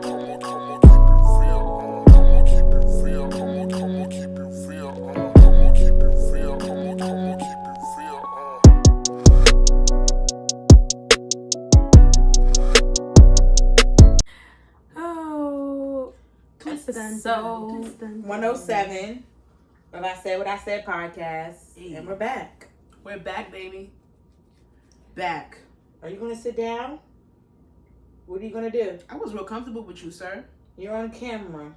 So 107 of I Said What I Said podcast, and we're back. We're back, baby. Back. Are you gonna sit down? What are you gonna do? I was real comfortable with you, sir. You're on camera.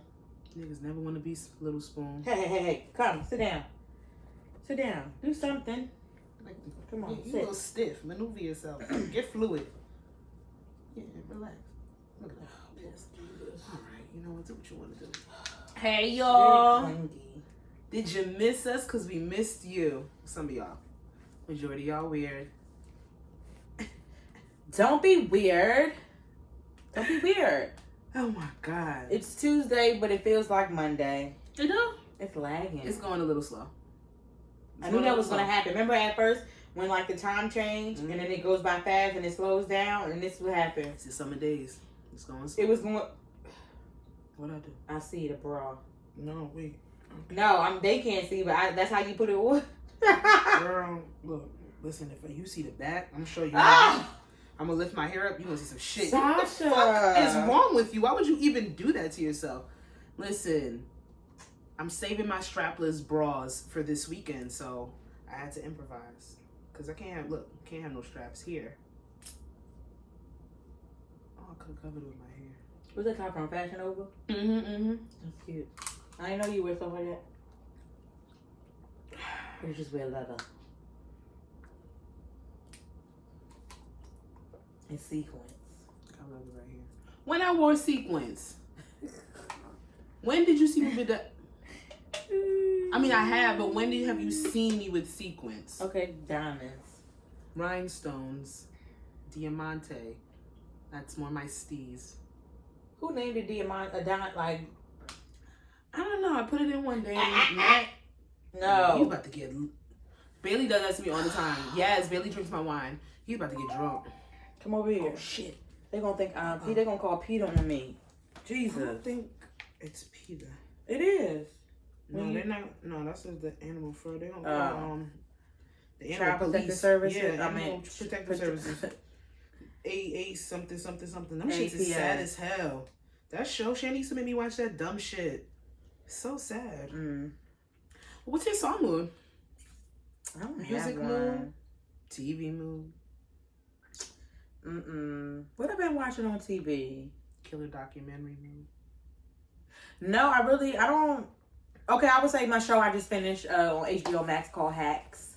Niggas never want to be little spoon. Hey, come, sit down. Sit down. Do something. Come on, you sit. a little stiff. Maneuver yourself. Get fluid. Yeah, relax. Look at that. Yes. All right, you know what? Do what you want to do. Hey, y'all. Did you miss us? Because we missed you. Some of y'all. Majority of y'all weird. Don't be weird. Don't be weird. Oh, my God. It's Tuesday, but it feels like Monday. You know? It's lagging. It's going a little slow. I knew that was going to happen. Remember at first when like the time changed and then it goes by fast and it slows down, and this is what happened. It's the summer days. It's going slow. It was going... What'd I do? I see the bra. No, wait. Okay. No, they can't see, but that's how you put it on. Girl, look, listen, if you see the back, I'm sure you. Ah! I'm gonna lift my hair up. You gonna see some shit. Sasha. What the fuck is wrong with you? Why would you even do that to yourself? Listen, I'm saving my strapless bras for this weekend, so I had to improvise because I can't have no straps here. Oh, I could have covered it with my hair. Where's that top from? Fashion Over? Mm-hmm. That's cute. I didn't know you wear stuff like that. You just wear leather. And sequins. I love it right here. When I wore sequins. When did you see me with that? I mean, I have, but when have you seen me with sequins? Okay, diamonds. Rhinestones. Diamante. That's more my steez. Who named it diamond? Like... I don't know. I put it in one day. Matt, no. You about to get... Bailey does that to me all the time. Yes, Bailey drinks my wine. He's about to get drunk. Come over here. Oh, shit. They gonna think they gonna call Peter on me. Jesus. I don't think it's Peter. It is. No, they're not. No, that's the animal fur. They don't call the animal Child police. Protective Services. Yeah, animal protective services. A something. Them shits is sad as hell. That show, Shannon used to make me watch that dumb shit. So sad. What's your song mood? I don't Music have mood? TV mood? What have I been watching on TV? Killer documentary mood? No, I don't. Okay, I would say my show I just finished on HBO Max called Hacks.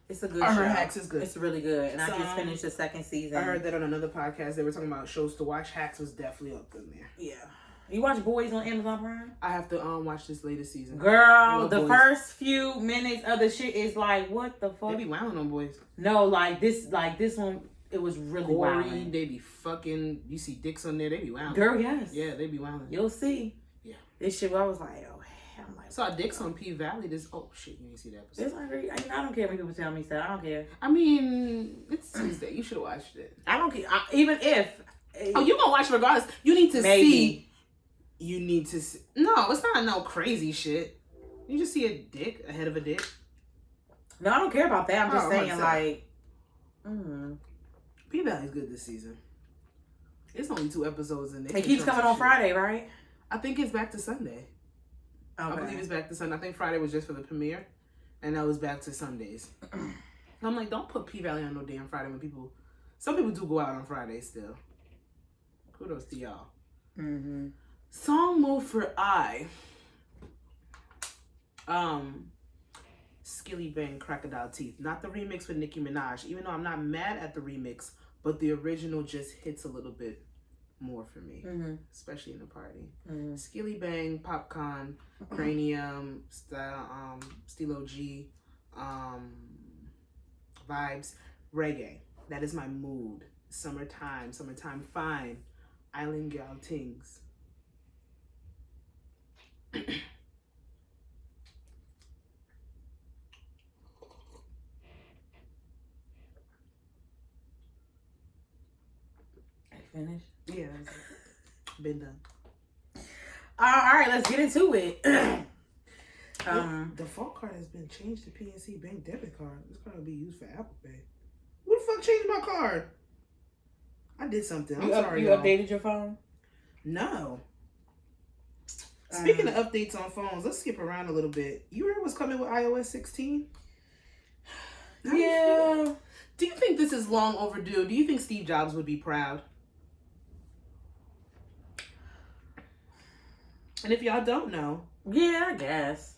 It's a good show. I heard Hacks is good. It's really good. And I just finished the second season. I heard that on another podcast. They were talking about shows to watch. Hacks was definitely up in there. Yeah. You watch Boys on Amazon Prime? I have to watch this latest season. Girl, the first few minutes of the shit is like, what the fuck? They be wilding on Boys. No, like this one, it was really gory. They be fucking. You see dicks on there. They be wilding. Girl, yes. Yeah, they be wilding. You'll see. Yeah. This shit, I was like, oh hell, I saw dicks on P Valley. Oh shit, you ain't see that episode. It's like, I don't care when people tell me stuff. I don't care. I mean, it's Tuesday. You should have watched it. I don't care. Even if. Oh, you gonna watch it regardless. You need to maybe. See. You need to see. No, it's not no crazy shit. You just see a dick, a head of a dick. No, I don't care about that. I'm just saying, like. P Valley's good this season. It's only 2 episodes in there. It keeps coming on Friday, right? I think it's back to Sunday. Okay. I believe it's back to Sunday. I think Friday was just for the premiere, and now it's back to Sundays. And I'm like, don't put P Valley on no damn Friday when some people do go out on Friday still. Kudos to y'all. Song move for I. Skilly Bang Crocodile Teeth. Not the remix with Nicki Minaj. Even though I'm not mad at the remix, but the original just hits a little bit more for me. Especially in the party. Skilly Bang, Popcorn, Cranium, Stilo G, vibes, reggae. That is my mood. Summertime fine. Island gal tings. Finished? Yeah, that's it. Been done. All right, let's get into it. The default card has been changed to PNC Bank debit card. This card will be used for Apple Pay. Who the fuck changed my card? I did something. I'm sorry. You updated your phone? No. Speaking of updates on phones, let's skip around a little bit. You heard what's coming with iOS 16? Yeah. Do you think this is long overdue? Do you think Steve Jobs would be proud? And if y'all don't know... Yeah, I guess.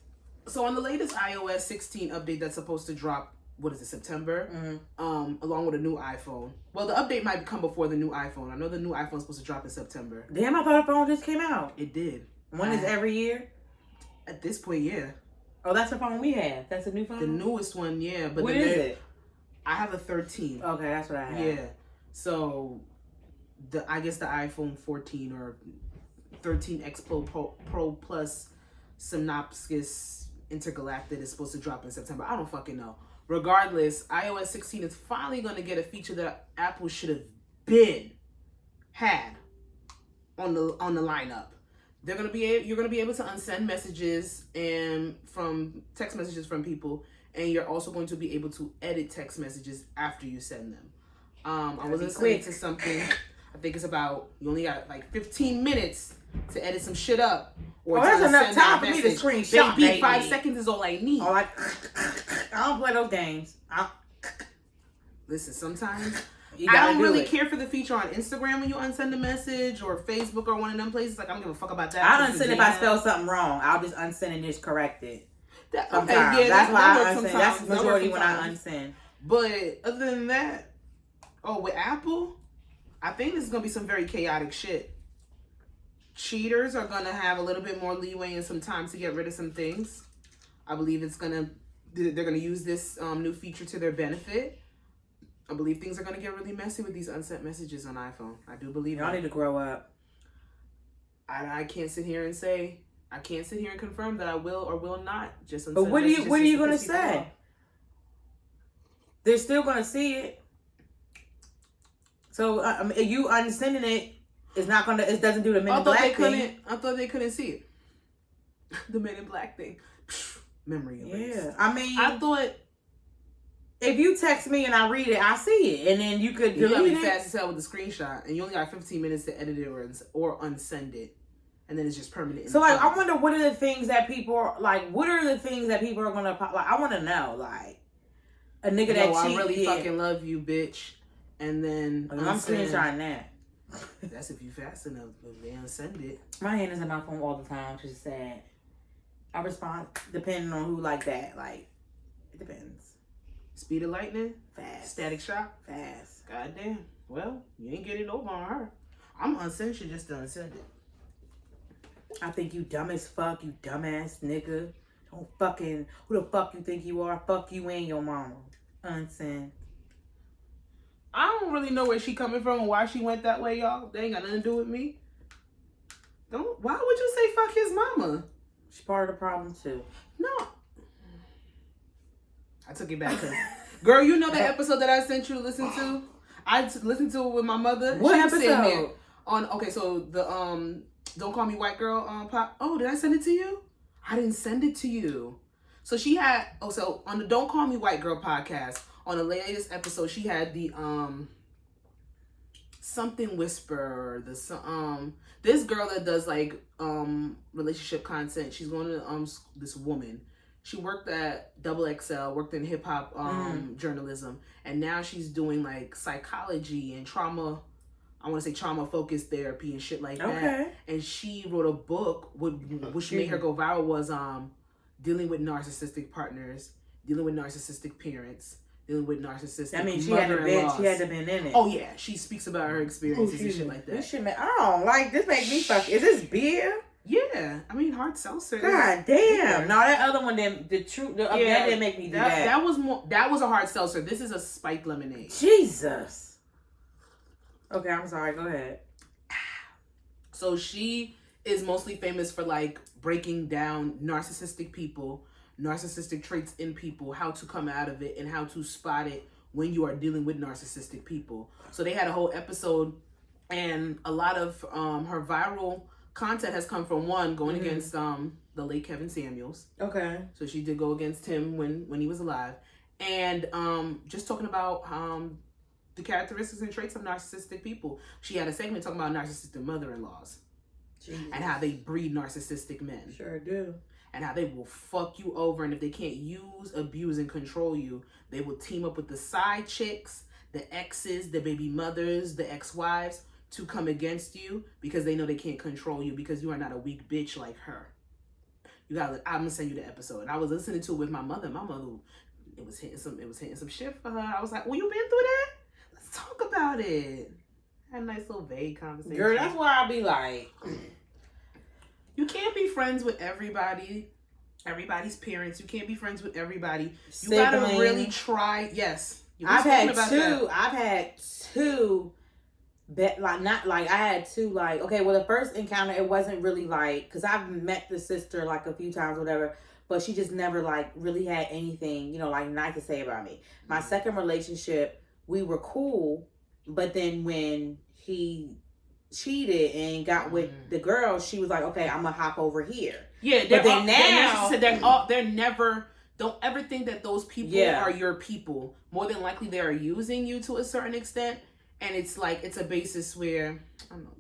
So on the latest iOS 16 update that's supposed to drop, what is it, September? Along with a new iPhone. Well, the update might come before the new iPhone. I know the new iPhone's supposed to drop in September. Damn, I thought the phone just came out. It did. When is every year? At this point, yeah. Oh, that's the phone we have. That's a new phone? The newest one, yeah. But what is it? I have a 13. Okay, that's what I have. Yeah. So, I guess the iPhone 14 or 13X Pro Plus Synopsis Intergalactic is supposed to drop in September. I don't fucking know. Regardless, iOS 16 is finally going to get a feature that Apple should have had on the lineup. You're gonna be able to unsend messages and from text messages from people, and you're also going to be able to edit text messages after you send them. I was listening to something. I think it's about you only got like 15 minutes to edit some shit up. Or that's enough time for me to screenshot. Baby, 5 seconds is all I need. I don't play those games. Listen, sometimes. I don't really care for the feature on Instagram when you unsend a message or Facebook or one of them places. Like, I don't give a fuck about that. I'll unsend if I spell something wrong. I'll just unsend and just correct it. Okay, yeah, that's why I unsend. That's the majority when I unsend. But other than that, with Apple, I think this is going to be some very chaotic shit. Cheaters are going to have a little bit more leeway and some time to get rid of some things. I believe they're going to use this new feature to their benefit. I believe things are going to get really messy with these unsent messages on iPhone. I do believe y'all need to grow up. I can't sit here and confirm that I will or will not just unsend. But what are you going to say? They're still going to see it. So you unsending it is not going to. It doesn't do the Men in Black thing. I thought they couldn't see it. The Men in Black thing. Memory erased. Yeah, I mean, I thought. If you text me and I read it, I see it, and then you could delete it. Fast as hell with the screenshot, and you only got 15 minutes to edit it or unsend it, and then it's just permanent. So like, I wonder what are the things that people are like. What are the things that people are gonna like? I want to know, like, a nigga that cheat. I really fucking love you, bitch, and then I'm screenshotting that. That's if you fast enough, but they unsend it. My hand is in my phone all the time, which is sad. I respond depending on who like that. Like, it depends. Speed of lightning? Fast. Static shock? Fast. Goddamn. Well, you ain't getting over on her. I'm unsend shit just to unsend it. I think you dumb as fuck, you dumbass nigga. Don't fucking, who the fuck you think you are? Fuck you and your mama. Unsend. I don't really know where she coming from and why she went that way, y'all. They ain't got nothing to do with me. Why would you say fuck his mama? She's part of the problem too. No. I took it back. Girl, you know the episode that I sent you to listen to? I listened to it with my mother. What episode? So the Don't Call Me White Girl pop. Oh, did I send it to you? I didn't send it to you. So she had so on the Don't Call Me White Girl podcast, on the latest episode, she had the something whisper, this girl that does like relationship content. She's going to this woman. She worked at XXL, worked in hip hop journalism, and now she's doing like psychology and trauma. I want to say trauma focused therapy and shit like that. And she wrote a book which made her go viral, was dealing with narcissistic partners, dealing with narcissistic parents, dealing with narcissistic. I mean, she had to been in it. Oh yeah, she speaks about her experiences and shit like that. This shit, I don't like this. Make me fuck. Is this beer? Yeah, I mean hard seltzer. God damn! No, that other one didn't. That didn't make me do that. That was a hard seltzer. This is a spiked lemonade. Jesus. Okay, I'm sorry. Go ahead. So she is mostly famous for like breaking down narcissistic people, narcissistic traits in people, how to come out of it, and how to spot it when you are dealing with narcissistic people. So they had a whole episode, and a lot of her viral content has come from one going against the late Kevin Samuels. Okay. So she did go against him when he was alive, and just talking about the characteristics and traits of narcissistic people. She had a segment talking about narcissistic mother-in-laws and how they breed narcissistic men. Sure do. And how they will fuck you over, and if they can't use, abuse, and control you, they will team up with the side chicks, the exes, the baby mothers, the ex-wives to come against you because they know they can't control you because you are not a weak bitch like her. You gotta. I'm gonna send you the episode. And I was listening to it with my mother. My mother, it was hitting some shit for her. I was like, "Well, you been through that? Let's talk about it." Had a nice little vague conversation. Girl, that's why I be like, you can't be friends with everybody. Everybody's parents. You can't be friends with everybody. You gotta really try. Yes, I've had two. I had two, like, okay, well, the first encounter, it wasn't really like, because I've met the sister like a few times, whatever, but she just never like really had anything, like nice to say about me. My second relationship, we were cool, but then when he cheated and got with the girl, she was like, okay, I'm gonna hop over here. Yeah, but then now she said they're never. Don't ever think that those people are your people. More than likely, they are using you to a certain extent. And it's like, it's a basis where, I don't know,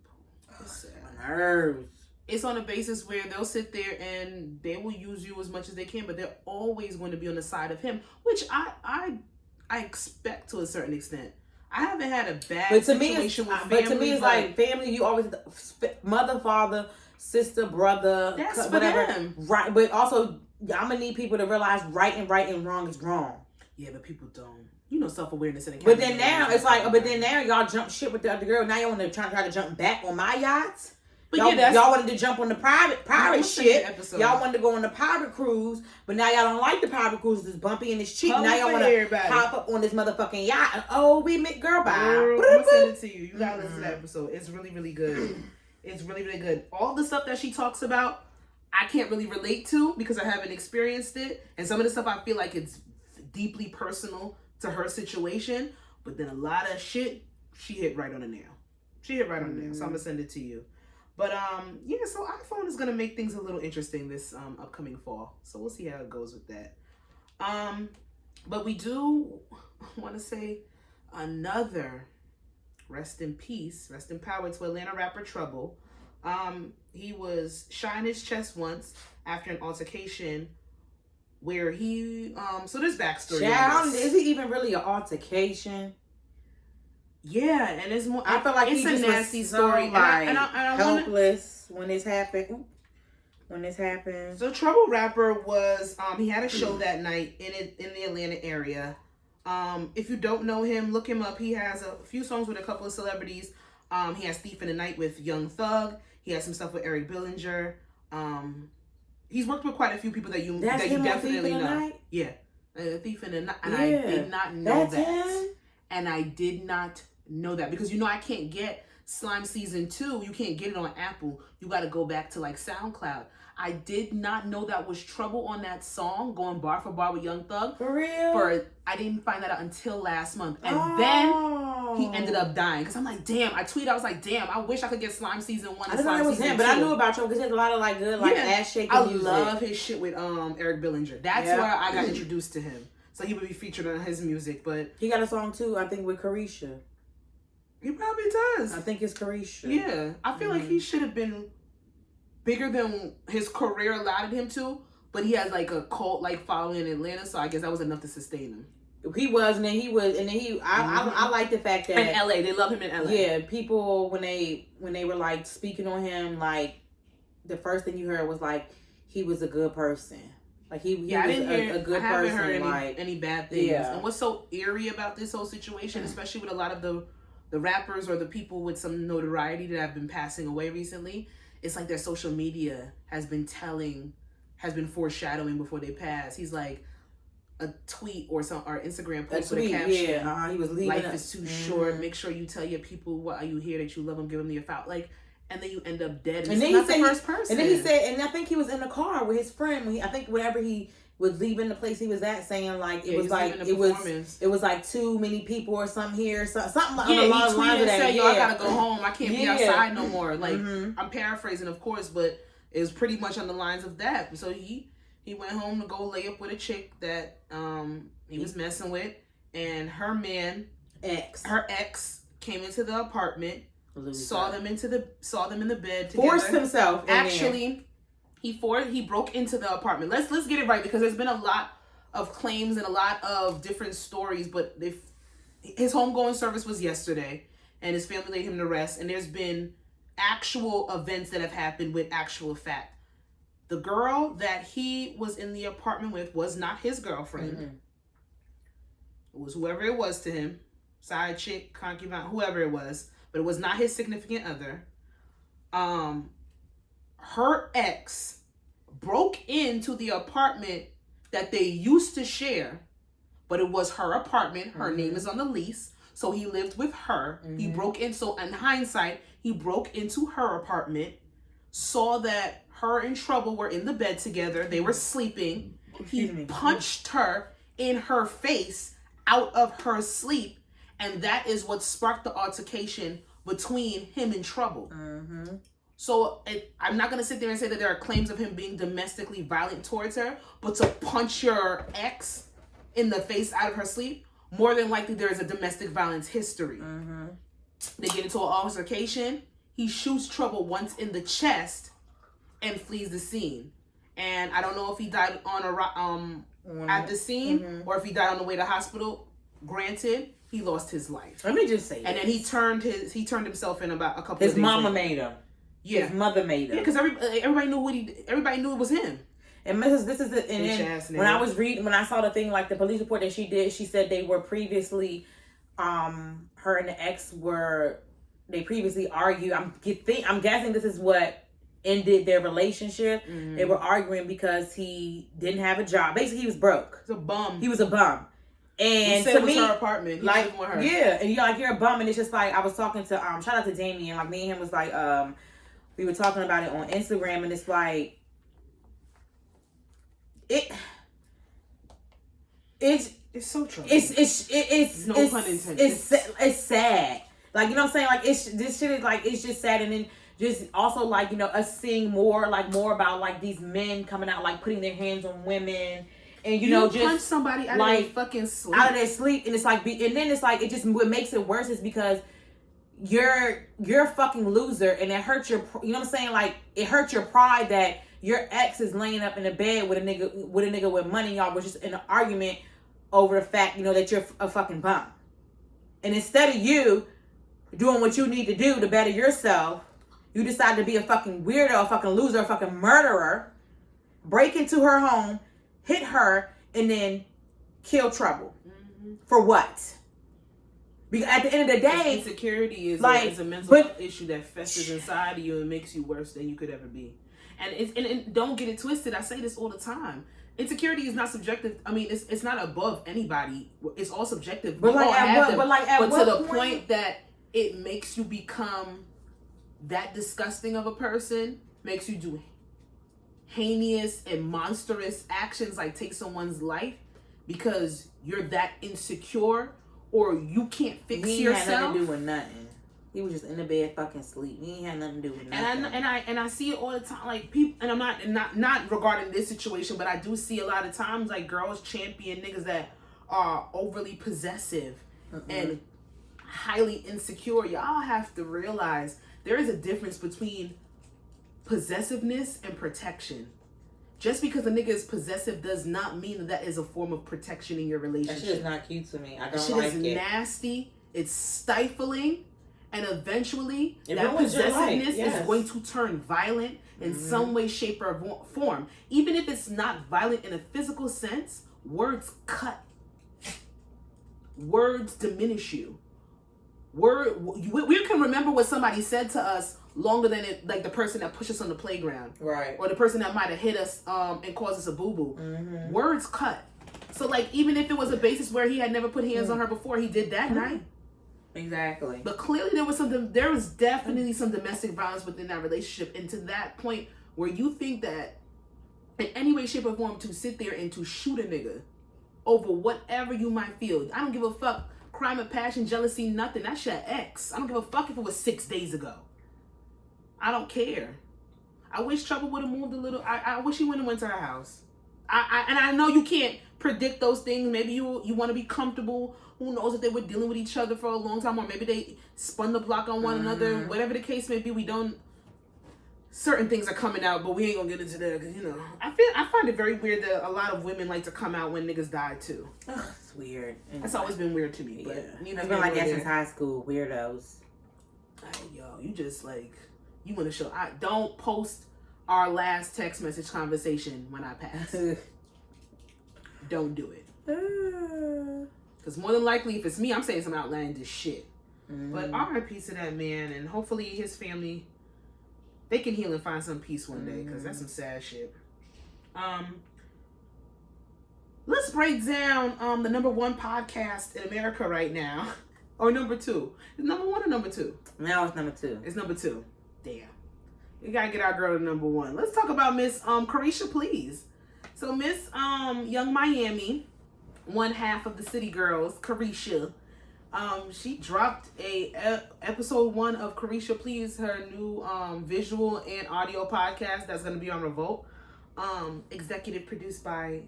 it's nerves. It's on a basis where they'll sit there and they will use you as much as they can, but they're always going to be on the side of him, which I expect to a certain extent. I haven't had a bad situation with family. But to me, it's like family, you always, mother, father, sister, brother, that's whatever. For them. Right, but also, I'm going to need people to realize right and wrong is wrong. Yeah, but people don't. Self-awareness and but then now it's like, but then now y'all jump shit with the other girl. Now y'all want to try to jump back on my yachts. But y'all wanted to jump on the private shit. Y'all wanted to go on the private cruise, but now y'all don't like the private cruise. It's bumpy and it's cheap. Now y'all want to hop up on this motherfucking yacht. Oh, we met girl bye. I'm gonna send it to you. You gotta listen to that episode. It's really, really good. It's really, really good. All the stuff that she talks about, I can't really relate to because I haven't experienced it, and some of the stuff I feel like it's deeply personal to her situation, but then a lot of shit she hit right on the nail. So I'm gonna send it to you. But so iPhone is gonna make things a little interesting this upcoming fall. So we'll see how it goes with that. But we do want to say another rest in peace, rest in power to Atlanta rapper Trouble. He was shying his chest once after an altercation where he so there's backstory. Is it even really an altercation? Yeah, and it's more. I feel like it's a nasty story. Like, and I helpless when this happened. So Trouble Rapper was he had a show that night in the Atlanta area. If you don't know him, look him up. He has a few songs with a couple of celebrities. He has Thief in the Night with Young Thug. He has some stuff with Eric Bellinger. He's worked with quite a few people that you definitely know. Yeah, Thief in the Night. And I did not know that. Him? And I did not know that because I can't get Slime Season 2. You can't get it on Apple. You got to go back to like SoundCloud. I did not know that was Trouble on that song, going bar for bar with Young Thug. For real? I didn't find that out until last month. And then he ended up dying. Because I'm like, damn. I tweeted, I was like, damn, I wish I could get Slime Season 1 and I didn't know it was him, but I knew about Trouble because he has a lot of like good ass shaking music. I love his shit with Eric Bellinger. That's where I got introduced to him. So he would be featured on his music, but... He got a song too, I think, with Carisha. He probably does. I think it's Carisha. Yeah. I feel like he should have been bigger than his career allowed him to, but he has like a cult-like following in Atlanta, so I guess that was enough to sustain him. He was, and then I like the fact that... In LA, they love him in LA. Yeah, people, when they were like speaking on him, like, the first thing you heard was like, he was a good person. Like he was a good person. I haven't heard any bad things. Yeah. And what's so eerie about this whole situation, especially with a lot of the rappers or the people with some notoriety that have been passing away recently, it's like their social media has been foreshadowing before they pass. He's like a tweet or Instagram post with a caption. He was leaving. Life is too short. Make sure you tell your people why you here, that you love them, give them your foul. Like, and then you end up dead. And then he said, and then he said, and I think he was in the car with his friend. I think whenever he was leaving the place he was at, saying like it was like too many people or something here, something like he lines of tweeted and that. said, "Yo, I gotta go home. I can't be outside no more." Like I'm paraphrasing, of course, but it was pretty much on the lines of that. So he went home to go lay up with a chick that he was messing with, and her ex came into the apartment, saw them in the bed together, forced himself. Actually, he broke into the apartment. Let's get it right, because there's been a lot of claims and a lot of different stories. But his homegoing service was yesterday, and his family laid him to rest. And there's been actual events that have happened with actual fact. The girl that he was in the apartment with was not his girlfriend. Mm-hmm. It was whoever it was to him, side chick, concubine, whoever it was, but it was not his significant other. Her ex broke into the apartment that they used to share, but it was her apartment. Her name is on the lease, so he lived with her. He broke in. So in hindsight, he broke into her apartment, saw that her and Trouble were in the bed together. They were sleeping. He punched her in her face out of her sleep, and that is what sparked the altercation between him and Trouble. So I'm not going to sit there and say that there are claims of him being domestically violent towards her, but to punch your ex in the face out of her sleep, more than likely there is a domestic violence history. They get into an altercation. He shoots Trouble once in the chest and flees the scene. And I don't know if he died at the scene or if he died on the way to hospital. Granted, he lost his life. Let me just say, and then he turned himself in about a couple. His of days mama later. made him. Yeah, his mother made him. Yeah, because everybody knew everybody knew it was him. And this is the and then when I saw the thing, like the police report that she did, she said they were previously, her and the ex they previously argued. I'm guessing this is what ended their relationship. They were arguing because he didn't have a job. Basically, he was broke. He was a bum. And to me, it was her apartment. He like, with her. Yeah, and you're a bum, and it's just like I was talking to shout out to Damien. Like me and him was like we were talking about it on Instagram, and it's like it's so true. It's no pun intended. It's sad. Like, you know what I'm saying? Like this shit is like, it's just sad. And then just also like, you know, us seeing more about like these men coming out, like putting their hands on women. And you know, just punch somebody out of their fucking sleep. Out of their sleep, and it's like, and then it's like, it just, what makes it worse is because you're a fucking loser, and it hurts your, you know what I'm saying? Like, it hurts your pride that your ex is laying up in a bed with a nigga with money. Y'all was just in an argument over the fact, you know, that you're a fucking bum. And instead of you doing what you need to do to better yourself, you decide to be a fucking weirdo, a fucking loser, a fucking murderer, break into her home, hit her, and then kill Trouble. For what? Because at the end of the day, insecurity is a mental issue that festers inside of you and makes you worse than you could ever be. And don't get it twisted. I say this all the time. Insecurity is not subjective. I mean, it's not above anybody. It's all subjective. But to the point that it makes you become that disgusting of a person, makes you do heinous and monstrous actions like take someone's life because you're that insecure or you can't fix yourself. He had nothing to do with nothing. He was just in the bed fucking sleep. He ain't had nothing to do with nothing. And I see it all the time. Like people, and I'm not regarding this situation, but I do see a lot of times like girls champion niggas that are overly possessive and highly insecure. Y'all have to realize there is a difference between possessiveness and protection. Just because a nigga is possessive does not mean that is a form of protection in your relationship. That shit is not cute to me. I don't like it. That shit is nasty. It's stifling. And eventually, that possessiveness is going to turn violent in some way, shape, or form. Even if it's not violent in a physical sense, words cut. Words diminish you. We can remember what somebody said to us longer than like the person that pushed us on the playground, right? Or the person that might have hit us and caused us a boo boo. Words cut. So like, even if it was a basis where he had never put hands on her before, he did that night. Exactly. But clearly there was definitely some domestic violence within that relationship, and to that point where you think that in any way, shape, or form to sit there and to shoot a nigga over whatever you might feel. I don't give a fuck. Crime of passion, jealousy, nothing. That's your ex. I don't give a fuck if it was 6 days ago. I don't care. I wish Trouble would have moved a little. I wish he wouldn't have went to her house. And I know you can't predict those things. Maybe you want to be comfortable. Who knows if they were dealing with each other for a long time, or maybe they spun the block on one another. Whatever the case may be, we don't. Certain things are coming out, but we ain't gonna get into that because, you know, I find it very weird that a lot of women like to come out when niggas die too. Ugh, it's weird. That's always been weird to me. But yeah, it's been like that since high school. Weirdos. Yo, you just like, you want to show. Don't post our last text message conversation when I pass. Don't do it. Because more than likely, if it's me, I'm saying some outlandish shit. But R.I.P. to that man, and hopefully his family, they can heal and find some peace one day, because that's some sad shit. Let's break down the #1 podcast in America right now. Or #2. Is it #1 or #2? Now it's #2. It's #2. Damn. We gotta get our girl to #1. Let's talk about Miss Carisha, please. So Miss Young Miami, one half of the City Girls, Carisha, she dropped episode 1 of Carisha Please, her new visual and audio podcast that's gonna be on Revolt. Executive produced by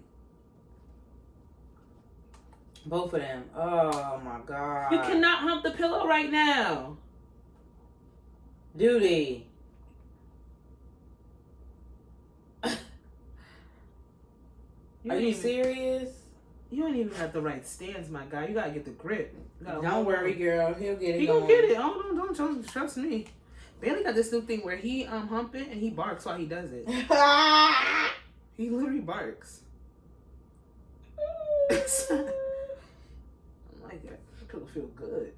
both of them. Oh my god. You cannot hump the pillow right now. Duty. Are you serious? You don't even have the right stance, my guy. You gotta get the grip. Don't worry, girl. He'll get it. He gonna get it. Oh, don't trust me. Bailey got this new thing where he hump it and he barks while he does it. He literally barks. I like it. People feel good.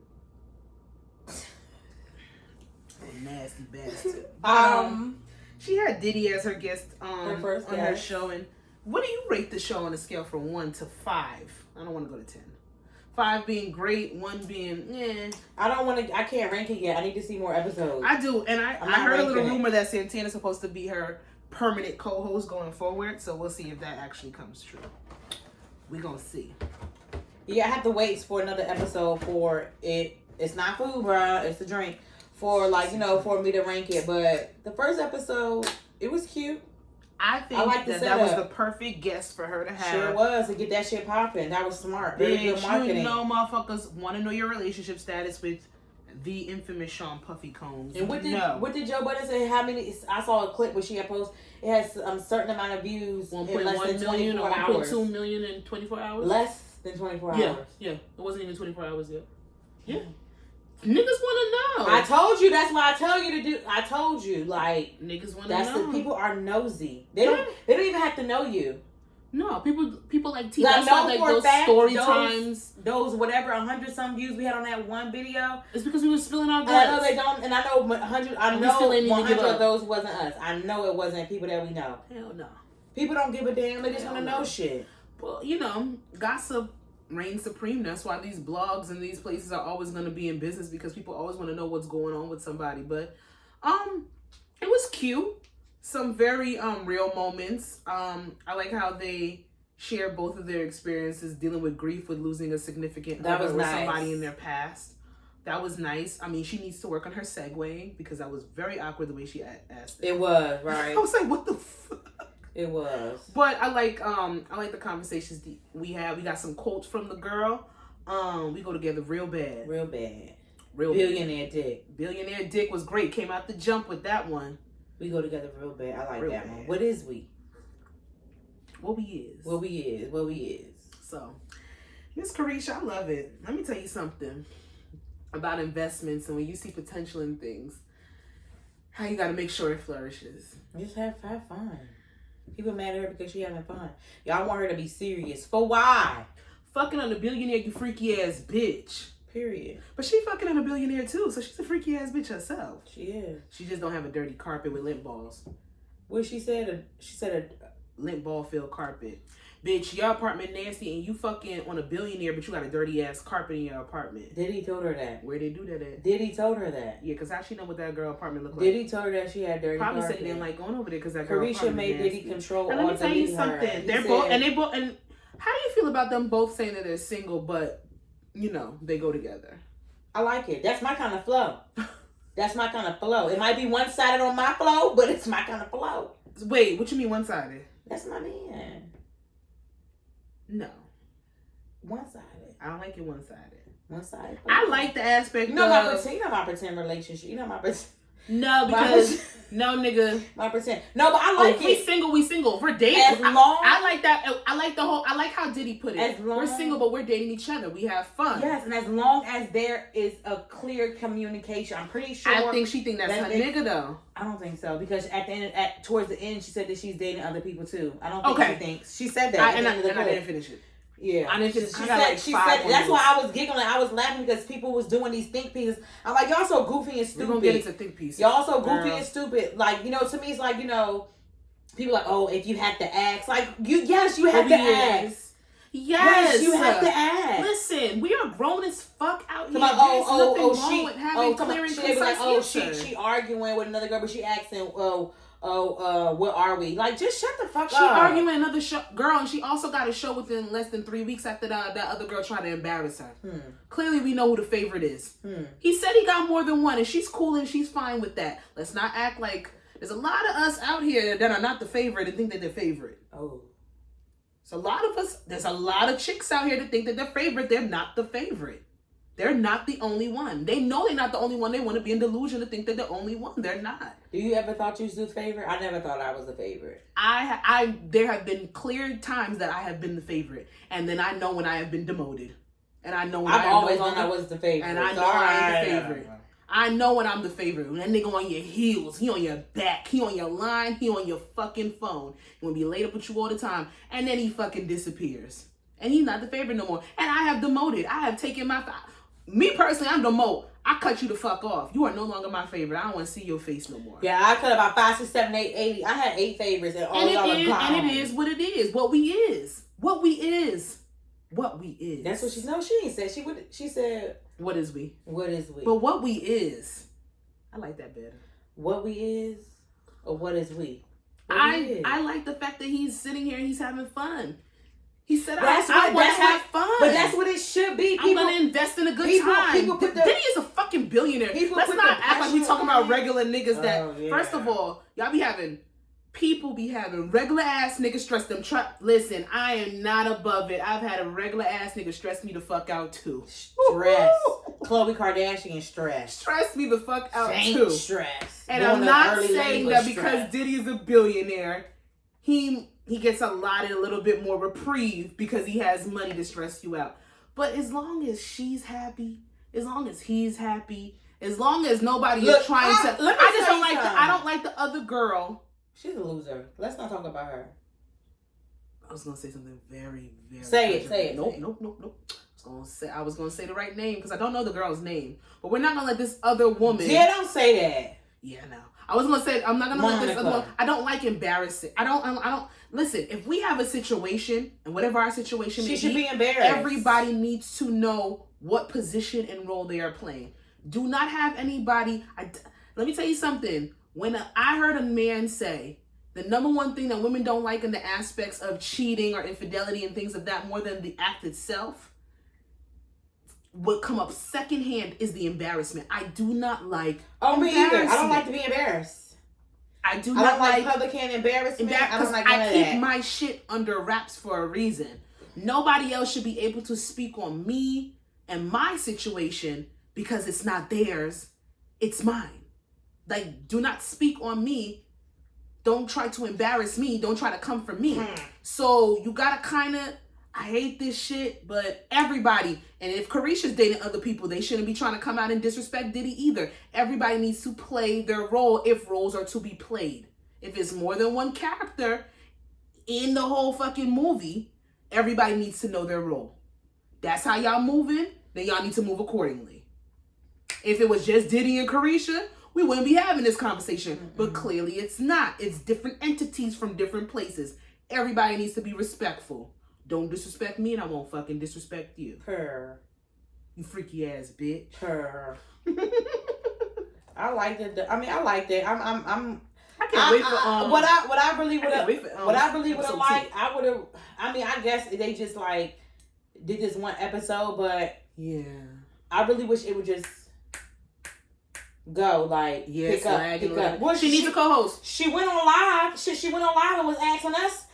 Oh, nasty bastard. She had Diddy as her guest on her show, and what do you rate the show on a scale from 1 to 5? I don't want to go to 10. 5 being great, 1 being eh. I can't rank it yet. I need to see more episodes. I do, and I heard a little rumor that Santana's supposed to be her permanent co-host going forward, so we'll see if that actually comes true. We're gonna see. Yeah, I have to wait for another episode for it. It's not food, bruh. It's a drink. For for me to rank it. But the first episode, it was cute. I think that was the perfect guest for her to have. Sure was, to get that shit popping. That was smart. Very good marketing. You know motherfuckers want to know your relationship status with the infamous Sean Puffy Combs. And what did Joe Budden say? How many? I saw a clip where she had posted. It has a certain amount of views in less than 24 hours. 1.2 million in 24 hours? Less than 24 hours. Yeah. It wasn't even 24 hours yet. Yeah. Niggas want to know. I told you. That's why I tell you to do. I told you, like, niggas want to know. People are nosy. They don't even have to know you. No, people like TV. That's why, like, those story times, those whatever 100-some views we had on that one video. It's because we were spilling our guts. I know they don't, and I know 100. I know 100 of those wasn't us. I know it wasn't people that we know. Hell no. People don't give a damn. They just want to know shit. Well, gossip reigns supreme. That's why these blogs and these places are always going to be in business, because people always want to know what's going on with somebody. But it was cute. Some very real moments. I like how they share both of their experiences dealing with grief with losing a significant other or somebody in their past. That was nice. I mean, she needs to work on her segueing, because that was very awkward the way she asked it. It was, right? I was like, what the fuck? It was. But I like the conversations we had. We got some quotes from the girl. We go together real bad. Real bad. Real Billionaire bad. Dick. Billionaire Dick was great. Came out the jump with that one. We go together real bad. I like real that bad. one. What is we? What we is. What we is. What we is. So, Miss Carisha, I love it. Let me tell you something about investments, and when you see potential in things, how you got to make sure it flourishes. Just have fun. People mad at her because she having fun. Y'all want her to be serious. For why? Fucking on a billionaire, you freaky ass bitch. Period. But she fucking on a billionaire too, so she's a freaky ass bitch herself. She is. She just don't have a dirty carpet with lint balls. What she said? lint ball filled carpet. Bitch, your apartment nasty and you fucking on a billionaire, but you got a dirty ass carpet in your apartment. Diddy told her that. Where they do that at? Diddy told her that. Yeah, because how she know what that girl apartment looked like? Diddy told her that she had dirty Probably carpet. said he didn't like going over there because that girl Carisha made Diddy control. And let me tell you something. They're both, and how do you feel about them both saying that they're single, but you know they go together? I like it. That's my kind of flow. That's my kind of flow. It might be one-sided on my flow, but it's my kind of flow. Wait, what you mean one-sided? That's my man. No. One-sided. I don't like it one-sided. One-sided. I like the aspect you know my pretend relationship. You know my pretend. No, because no, nigga. My pretend. No, but I like it. We single. If we're dating. As long. I like that. I like the whole. I like how Diddy put it. As long, we're single, but we're dating each other. We have fun. Yes, and as long as there is a clear communication, I'm pretty sure. I think she think that's her nigga though. I don't think so because towards the end, she said that she's dating other people too. I don't think she thinks. She said that. I didn't finish it. Yeah, I didn't finish. She said that's why I was giggling. I was laughing because people was doing these think pieces. I'm like, y'all so goofy and stupid. We're gonna get into think pieces. Y'all so goofy and stupid. Like, you know, to me, it's like, you know, people like, oh, if you have to ask, like, you have to ask. Yes, you have to ask. Listen, we are grown as fuck out here. She arguing with another girl, but she asking, what are we? Like, just shut the fuck up. She arguing another girl, and she also got a show within less than 3 weeks after that other girl tried to embarrass her. Clearly, we know who the favorite is. He said he got more than one, and she's cool and she's fine with that. Let's not act like there's a lot of us out here that are not the favorite and think that they're favorite. Oh. So a lot of us, there's a lot of chicks out here that think that they're favorite. They're not the favorite. They're not the only one. They know they're not the only one. They want to be in delusion to think they're the only one. They're not. Do you ever thought you was the favorite? I never thought I was the favorite. There have been clear times that I have been the favorite, and then I know when I have been demoted, and I know when I've always known I was the favorite. And I know I ain't the favorite. I know when I'm the favorite. When that nigga on your heels, he on your back, he on your line, he on your fucking phone. He wanna be laid up with you all the time, and then he fucking disappears, and he's not the favorite no more. And I have demoted. I have taken me personally, I'm demote. I cut you the fuck off. You are no longer my favorite. I don't want to see your face no more. Yeah, I cut about 5, 6, 7, 8, 80. I had 8 favorites, and all y'all are gone. And it is what it is. What we is. What we is. What we is. That's what she. No, she ain't said. She said. What is we? What is we? But what we is. I like that better. What we is, or what is we? I like the fact that he's sitting here and he's having fun. He said, I want to have fun. But that's what it should be. I'm going to invest in a good time. Diddy is a fucking billionaire. Let's not act like we talking about regular niggas that, first of all, y'all people be having regular ass niggas stress them. Listen, I am not above it. I've had a regular ass nigga stress me the fuck out too. Stress. Khloe Kardashian stress. Stress me the fuck out too. Stress. And I'm not saying that because Diddy is a billionaire, he gets a little bit more reprieve because he has money to stress you out. But as long as she's happy, as long as he's happy, as long as nobody is trying to, I don't like the other girl. She's a loser. Let's not talk about her. I was gonna say something very, very. Say it. Nope. I was gonna say the right name because I don't know the girl's name. But we're not gonna let this other woman. Yeah, don't say that. Yeah, no. I was gonna say I'm not gonna let this other one. I don't like embarrassing. I don't. Listen, if we have a situation and whatever our situation is, she should be embarrassed. Everybody needs to know what position and role they are playing. Do not have anybody. Let me tell you something. When I heard a man say the number one thing that women don't like in the aspects of cheating or infidelity and things of that more than the act itself, what come up secondhand is the embarrassment. I do not like me either. I don't like to be embarrassed. I don't like publican embarrassment. I don't like I keep my shit under wraps for a reason. Nobody else should be able to speak on me and my situation because it's not theirs. It's mine. Like, do not speak on me. Don't try to embarrass me. Don't try to come for me. So you gotta kind of, I hate this shit, but everybody, and if Carisha's dating other people, they shouldn't be trying to come out and disrespect Diddy either. Everybody needs to play their role if roles are to be played. If it's more than one character in the whole fucking movie, everybody needs to know their role. That's how y'all moving, then y'all need to move accordingly. If it was just Diddy and Carisha, we wouldn't be having this conversation. But clearly it's not. It's different entities from different places. everybody needs to be respectful. Don't disrespect me and I won't fucking disrespect you. Purr. You freaky ass bitch. Purr. I liked it. I mean, I liked it. I can't wait for what I really would have liked. two. I would have. I mean, I guess they just like did this one episode, but yeah, I really wish it would just go like pick up. Well, she needs a co-host. She went on live. She went on live and was asking us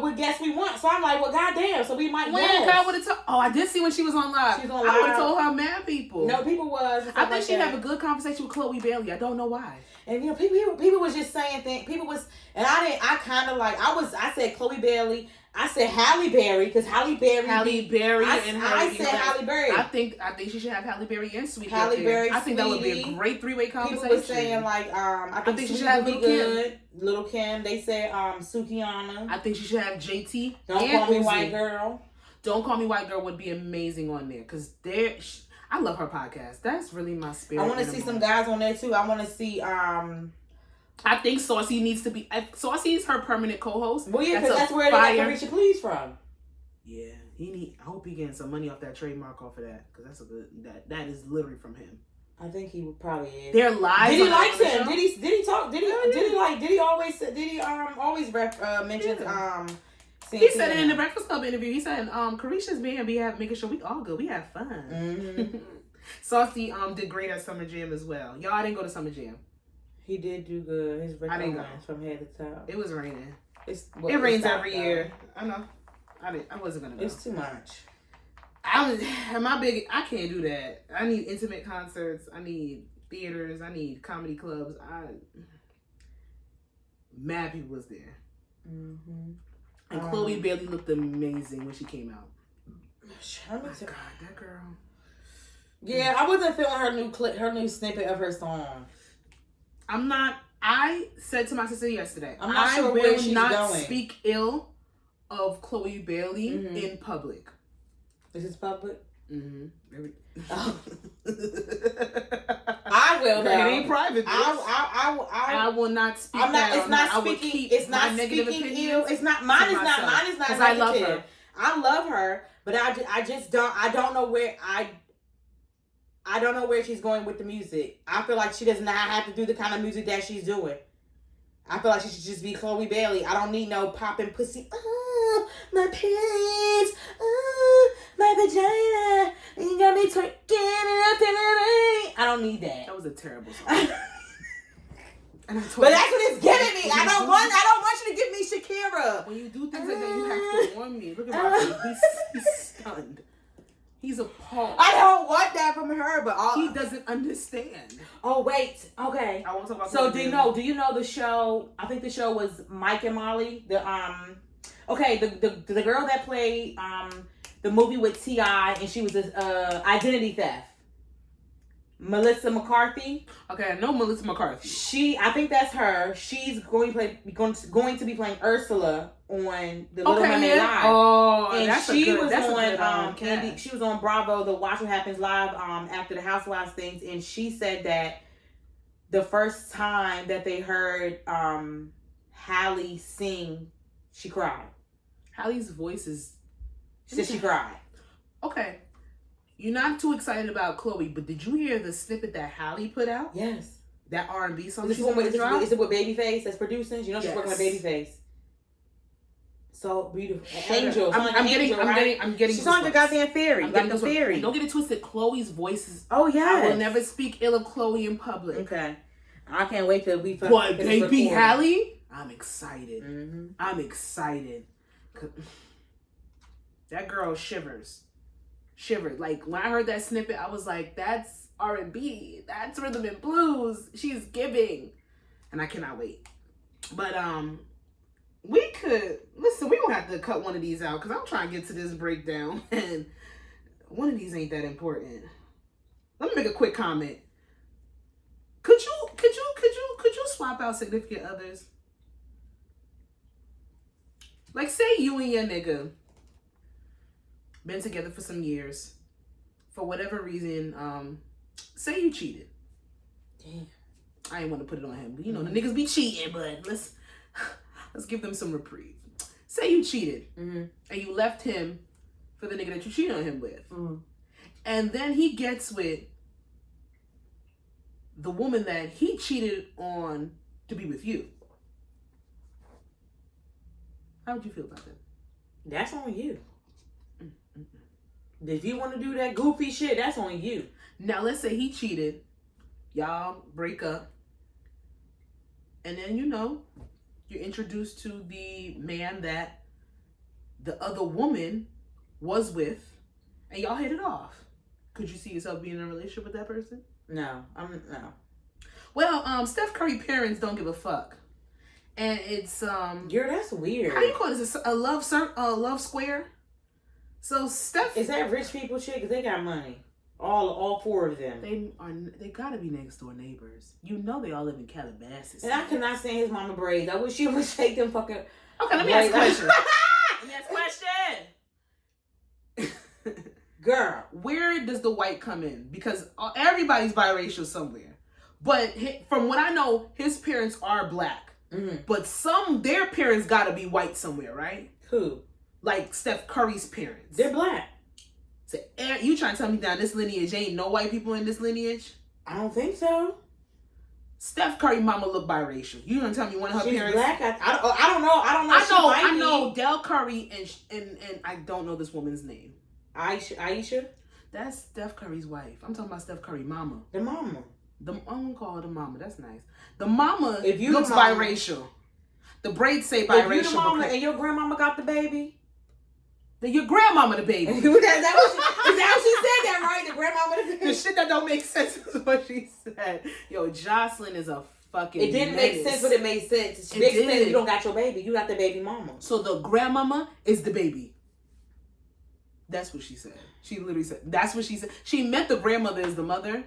what guests we want. So I'm like, well, goddamn. So we might. God would have told. Oh, I did see when she was on live. She was on live. I would have told her mad people. No, people was. I think she'd have a good conversation with Chloe Bailey. I don't know why. And you know, people was just saying things. People was, and I said Chloe Bailey. I said Halle Berry because Halle Berry. I said Halle Berry. I think she should have Halle Berry and Sweetie. Halle Berry. I think that would be a great 3-way conversation. People were saying like I think she should have Little Kim. They said Sukiana. I think she should have JT. Don't call me white girl. Don't Call Me White Girl would be amazing on there because I love her podcast. That's really my spirit. I want to see some guys on there too. I want to see. I think Saucy needs to be. Saucy is her permanent co-host. Well, yeah, because that's where they got Carisha Please from. Yeah, I hope he getting some money off that trademark off of that because that's a good. That is literally from him. I think he probably is. They're live. Did he like him? Did he talk? Did he always mention He said it in the Breakfast Club interview. He said, Carisha's being making sure we all good. We have fun. Mm-hmm. Saucy did great at Summer Jam as well. Y'all, I didn't go to Summer Jam. He did do good. His I didn't go from head to toe. It was raining. It rains every year. I know. I wasn't gonna go. It's too much. I can't do that. I need intimate concerts. I need theaters. I need comedy clubs. Mad people was there. Mm-hmm. And Chloe Bailey looked amazing when she came out. Oh my God, that girl. Yeah, I wasn't feeling her new snippet of her song. I said to my sister yesterday, I'm not sure where she's not going. Speak ill of Chloe Bailey in public. This is public? Mm-hmm. Oh. I will. It ain't private. I will not speak. It's not speaking. It's not speaking ill. It's not mine. Is not mine. Is not negative. I love her. I love her, but I just don't. I don't know where I don't know where she's going with the music. I feel like she does not have to do the kind of music that she's doing. I feel like she should just be Chloe Bailey. I don't need no popping pussy. Oh, my pants. Oh, my vagina. You got me twerking and I don't need that. That was a terrible song. But that's what it's giving me. I don't want you to give me Shakira. When you do things like that, you have to warn me. Look at my he's stunned. He's appalled. I don't want that from her, but he doesn't understand. Oh wait, okay. I won't talk about. So do you know the show? I think the show was Mike and Molly. The girl that played the movie with T.I. and she was identity theft. Melissa McCarthy. Okay, I know Melissa McCarthy. I think that's her. She's going to be playing Ursula on the Little Mermaid Live. Oh, and that's she a good, was that's on a good, Candy. She was on Bravo, the Watch What Happens Live after the Housewives things, and she said that the first time that they heard Halle sing, she cried. Halle's voice is. She said she cried. Okay. You're not too excited about Chloe, but did you hear the snippet that Halle put out? Yes. That R&B song. Is it with Babyface that's producing? You know she's working with Babyface. So beautiful. Angel. I'm getting. She's on the goddamn fairy. Like the fairy. Don't get it twisted. Chloe's voice is. Oh yeah. I will never speak ill of Chloe in public. Okay. I can't wait till we. What, baby Halle? I'm excited. Mm-hmm. I'm excited. That girl shivers. Like when I heard that snippet, I was like, "That's R&B. That's rhythm and blues. She's giving," and I cannot wait. But we could listen. We gonna have to cut one of these out because I'm trying to get to this breakdown, and one of these ain't that important. Let me make a quick comment. Could you swap out significant others? Like, say you and your nigga been together for some years, for whatever reason, say you cheated. Damn. I ain't want to put it on him. But, you know, the niggas be cheating, but let's give them some reprieve. say you cheated and you left him for the nigga that you cheated on him with. And then he gets with the woman that he cheated on to be with you. How would you feel about that? That's on you. If you want to do that goofy shit, that's on you. Now, let's say he cheated. Y'all break up. And then, you're introduced to the man that the other woman was with. And y'all hit it off. Could you see yourself being in a relationship with that person? No. Well, Steph Curry parents don't give a fuck. And it's Girl, that's weird. How do you call this? A love square? So Steph, is that rich people shit? Because they got money. All four of them. They gotta be next door neighbors. They all live in Calabasas. And I cannot stand his mama braids. I wish she would take them fucking. Okay, let me ask a question. Let me ask a question. Girl, where does the white come in? Because everybody's biracial somewhere. But from what I know, his parents are black. But their parents gotta be white somewhere, right? Who? Like Steph Curry's parents. They're black. So you trying to tell me down this lineage ain't no white people in this lineage? I don't think so. Steph Curry mama look biracial. You gonna tell me one of her parents? Black? I don't know. I know Del Curry and I don't know this woman's name. Aisha? That's Steph Curry's wife. I'm talking about Steph Curry mama. The mama. I'm gonna call her the mama. That's nice. The mama looks biracial. The braids say biracial. If you the mama and your grandmama got the baby, then your grandmama the baby. Is that what she said that, right? The grandmama the baby? The shit that don't make sense is what she said. Yo, Jocelyn is a fucking It didn't make sense, but it made sense. It makes sense. You don't got your baby. You got the baby mama. So the grandmama is the baby. That's what she said. She literally said, that's what she said. She meant the grandmother is the mother.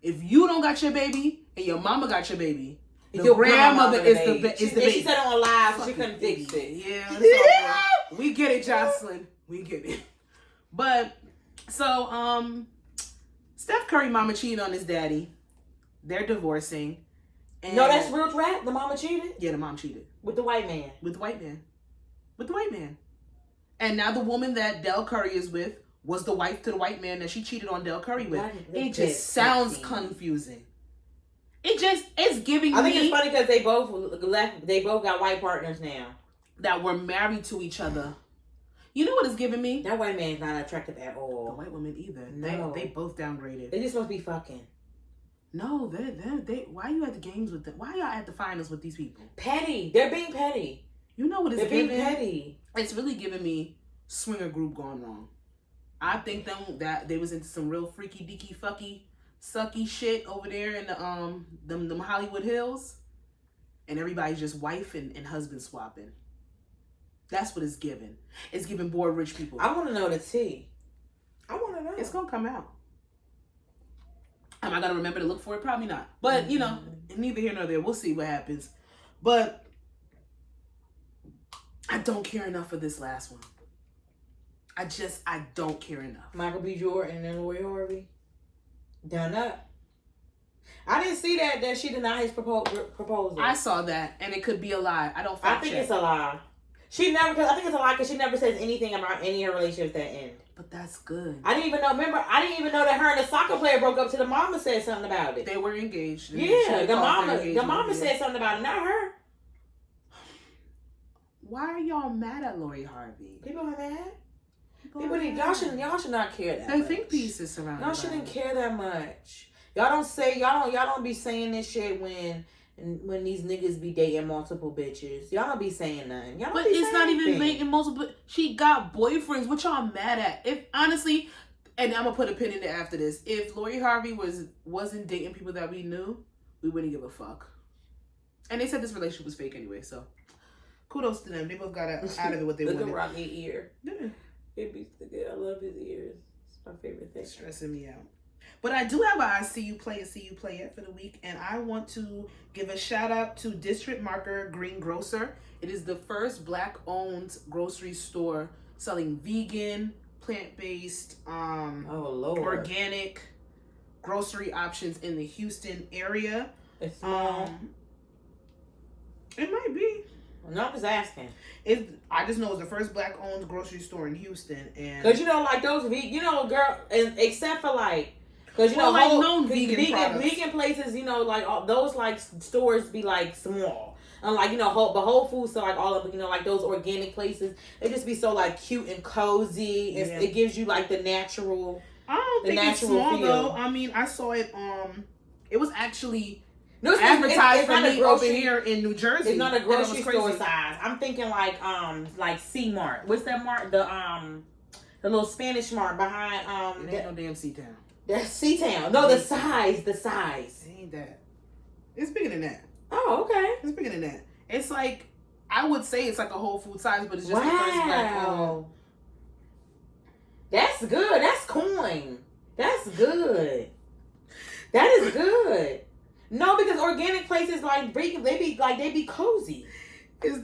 If you don't got your baby and your mama got your baby, the grandmother is the baby. She said it on live, so she couldn't fix it. Yeah, we get it, Jocelyn. We get it. But so Steph Curry mama cheated on his daddy. They're divorcing. And no, that's real rap. The mama cheated? Yeah, the mom cheated. With the white man. With the white man. And now the woman that Del Curry is with was the wife to the white man that she cheated on Del Curry with. It just sounds confusing. It's giving me... I think it's funny because they both left. They both got white partners now. That were married to each other. You know what it's giving me? That white man's not attractive at all. The white woman either. No. They both downgraded. They just must be fucking. No, they why are you at the games with them? Why are y'all at the finals with these people? Petty. They're being petty. You know what it's giving? They're being petty. It's really giving me swinger group gone wrong. I think that they was into some real freaky deaky fucky sucky shit over there in the them Hollywood Hills, and everybody's just wife and husband swapping. That's what it's giving. It's giving bored rich people. I want to know the tea. I want to know. It's gonna come out. Am I gonna remember to look for it? Probably not. But neither here nor there. We'll see what happens. But I don't care enough for this last one. I don't care enough. Michael B. Jordan and Lori Harvey. Done up. I didn't see that she denied his proposal. I saw that, and it could be a lie. I don't I think it's a lie. I think it's a lie because she never says anything about any of her relationships that end. But that's good. I didn't even know. Remember, I didn't even know that her and the soccer player broke up till the mama said something about it. They were engaged. Yeah, the mama said something about it, not her. Why are y'all mad at Lori Harvey? People are mad. Y'all should not care that much. They think peace is surrounded. Y'all shouldn't care that much. Y'all don't be saying this shit when these niggas be dating multiple bitches. Y'all don't be saying nothing. Y'all don't but it's not even dating multiple. She got boyfriends. What y'all mad at? If honestly, and I'm gonna put a pin in it after this. If Lori Harvey wasn't dating people that we knew, we wouldn't give a fuck. And they said this relationship was fake anyway. So kudos to them. They both got out of it what they wanted. Look at Rocky ear. Yeah. It beats the good. I love his ears. It's my favorite thing. Stressing me out. But I do have I See You Play It for the week. And I want to give a shout out to District Marker Green Grocer. It is the first black owned grocery store selling vegan, plant-based, organic grocery options in the Houston area. It's small. It might be. No, I'm just asking. I just know it's the first black-owned grocery store in Houston, and because like those girl, and except for like, because like known vegan places, like all, those like stores be like small, and like Whole Foods, so like all of like those organic places, they just be so like cute and cozy. It gives you like the natural. I don't think it's small feel. Though. I mean, I saw it. It was actually. No, it's advertised for me over here in New Jersey. It's not a grocery store size. I'm thinking like C-Mart. What's that mart? The little Spanish mart behind It ain't no damn C-Town. That's C-Town. No, the size. It ain't that. It's bigger than that. Oh, okay. It's bigger than that. It's like I would say it's like a Whole Food size, but it's just the first black. That's good. That's coin. That's good. That is good. No, because organic places like they be cozy. Is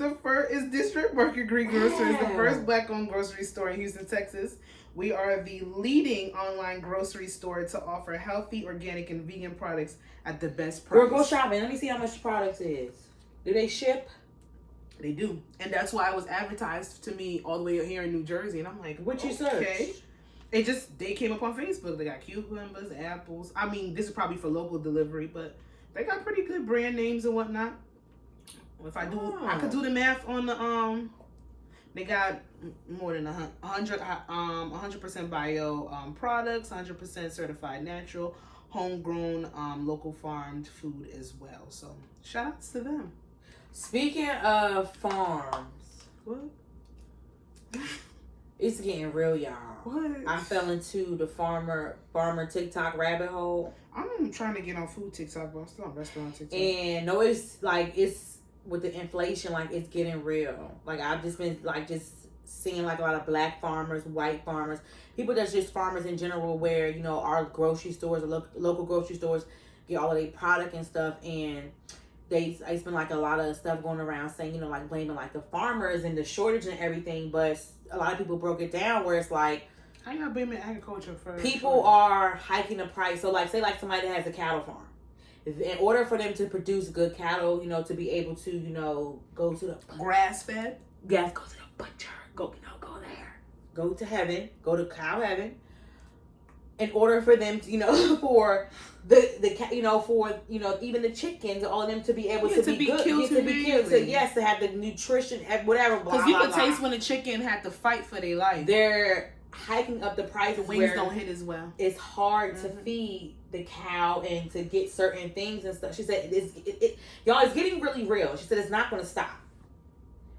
District Market Green Grocery is the first black-owned grocery store in Houston, Texas. We are the leading online grocery store to offer healthy, organic, and vegan products at the best price. Girl, go shopping. Let me see how much the products is. Do they ship? They do, and that's why it was advertised to me all the way here in New Jersey. And I'm like, what you search? They came up on Facebook. They got cucumbers, apples. I mean, this is probably for local delivery, but. They got pretty good brand names and whatnot. If I do, I could do the math on the They got more than 100% bio products, 100% certified natural, homegrown, local farmed food as well. So shout outs to them. Speaking of farms, what? It's getting real, y'all. What? I fell into the farmer TikTok rabbit hole. I'm trying to get on food TikTok, but I'm still on restaurant TikTok. And no, it's with the inflation, like it's getting real. Like I've just been just seeing like a lot of black farmers, white farmers, people that's just farmers in general, where our grocery stores or local grocery stores get all of their product and stuff, and it's been like a lot of stuff going around saying like blaming like the farmers and the shortage and everything, but a lot of people broke it down where it's like, how y'all blaming agriculture for people are hiking the price. So like say like somebody that has a cattle farm, in order for them to produce good cattle, to be able to go to the grass fed, go to the butcher, go there, go to heaven, go to cow heaven. In order for them to, for for even the chickens, all of them to be able to be good, to have the nutrition, whatever. Because you could taste when the chicken had to fight for their life. They're hiking up the price. The wings don't hit as well. It's hard to feed the cow and to get certain things and stuff. She said, y'all, it's getting really real. She said it's not going to stop.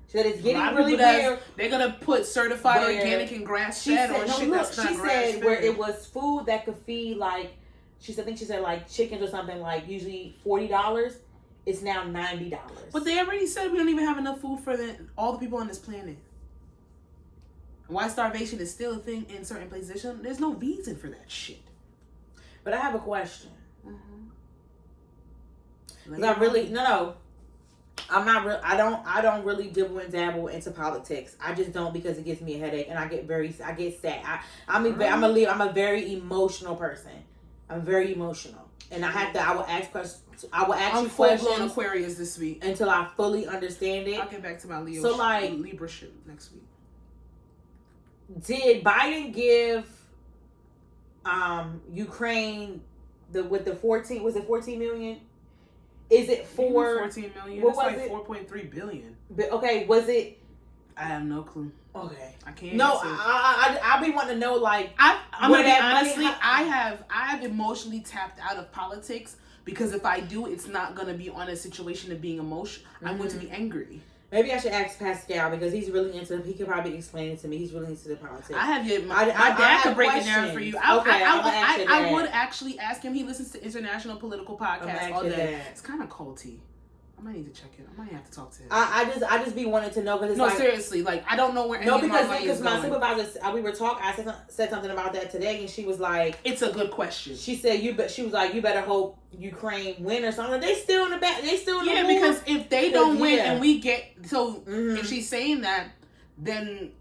She said it's getting really real. They're gonna put certified organic and grass fed on shit that's not grass fed. She said where it was food that could feed like, I think she said like chickens or something, like usually $40. It's now $90. But they already said we don't even have enough food for all the people on this planet. Why starvation is still a thing in certain places? There's no reason for that shit. But I have a question. I really no. I'm not real. I don't really dibble and dabble into politics. I just don't, because it gives me a headache and I get sad. I'm a very emotional person. I'm very emotional, and I will ask questions. I will ask you questions. I'm full-blown Aquarius this week until I fully understand it. I'll get back to my Leo. So like Libra shit next week. Did Biden give Ukraine with the 14? Was it 14 million? Is it for 14 million? What was like 4.3 billion. But okay, was it? I have no clue. Okay, I can't. No, I be wanting to know. Like, I'm gonna be honestly, I have emotionally tapped out of politics, because if I do, it's not gonna be on a situation of being emotional. I'm going to be angry. Maybe I should ask Pascal, because he's really into. He could probably explain it to me. He's really into the politics. I have my dad could break it down for you. I would actually ask him. He listens to international political podcasts all day. It's kind of culty. I might need to check it. I might have to talk to him. I just be wanting to know, because no, seriously, like I don't know where any of my money is going. My supervisor, we were talking. I said something about that today, and she was like, "It's a good question." She said, she was like, "You better hope Ukraine win or something." They still in the back. They still in the war. Because if they don't win and we get if she's saying that, then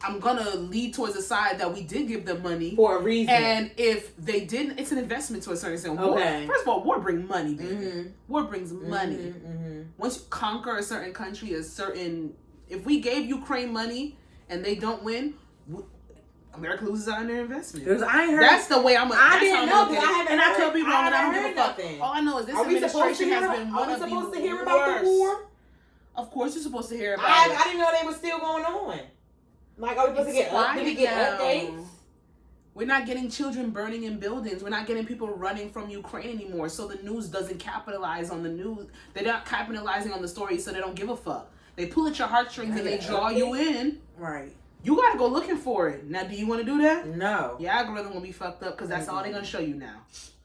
I'm gonna lead towards the side that we did give them money for a reason. And if they didn't, it's an investment to a certain extent. Okay. First of all, war brings money, baby. Mm-hmm. War brings money. Mm-hmm. Once you conquer a certain country, if we gave Ukraine money and they don't win, America loses out on their investment. I heard. That's the way I'm. I didn't know because I haven't. And I could be wrong, and I don't give a fuck. Nothing. All I know is this administration has been one of the worst. Are we supposed to hear about the war? Of course, you're supposed to hear about it. I didn't know they were still going on. Like, are we supposed to get updates? We're not getting children burning in buildings. We're not getting people running from Ukraine anymore. So the news doesn't capitalize on the news. They're not capitalizing on the story, so they don't give a fuck. They pull at your heartstrings and they draw you in. Right. You gotta go looking for it. Now, do you want to do that? No. Your algorithm will be fucked up because that's all they're gonna show you now.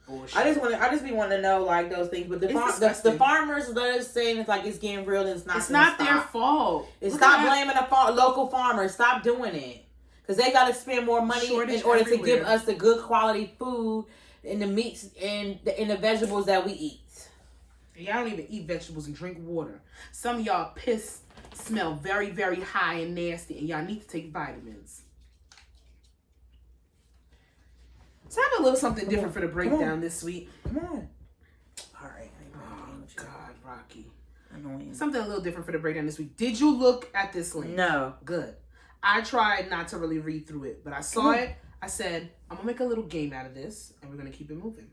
Bullshit. I just be wanting to know like those things, but the farmers let us saying it's like it's getting real and it's not. It's not their fault. Stop blaming the local farmers. Stop doing it because they got to spend more money in order to give us the good quality food and the meats and the vegetables that we eat. Y'all don't even eat vegetables and drink water. Some of y'all piss smell very, very high and nasty, and y'all need to take vitamins. So I have a little something different for the breakdown this week. Come on. All right. Oh, God, Rocky. Annoying. Something a little different for the breakdown this week. Did you look at this link? No. Good. I tried not to really read through it, but I saw it. I said, I'm going to make a little game out of this, and we're going to keep it moving.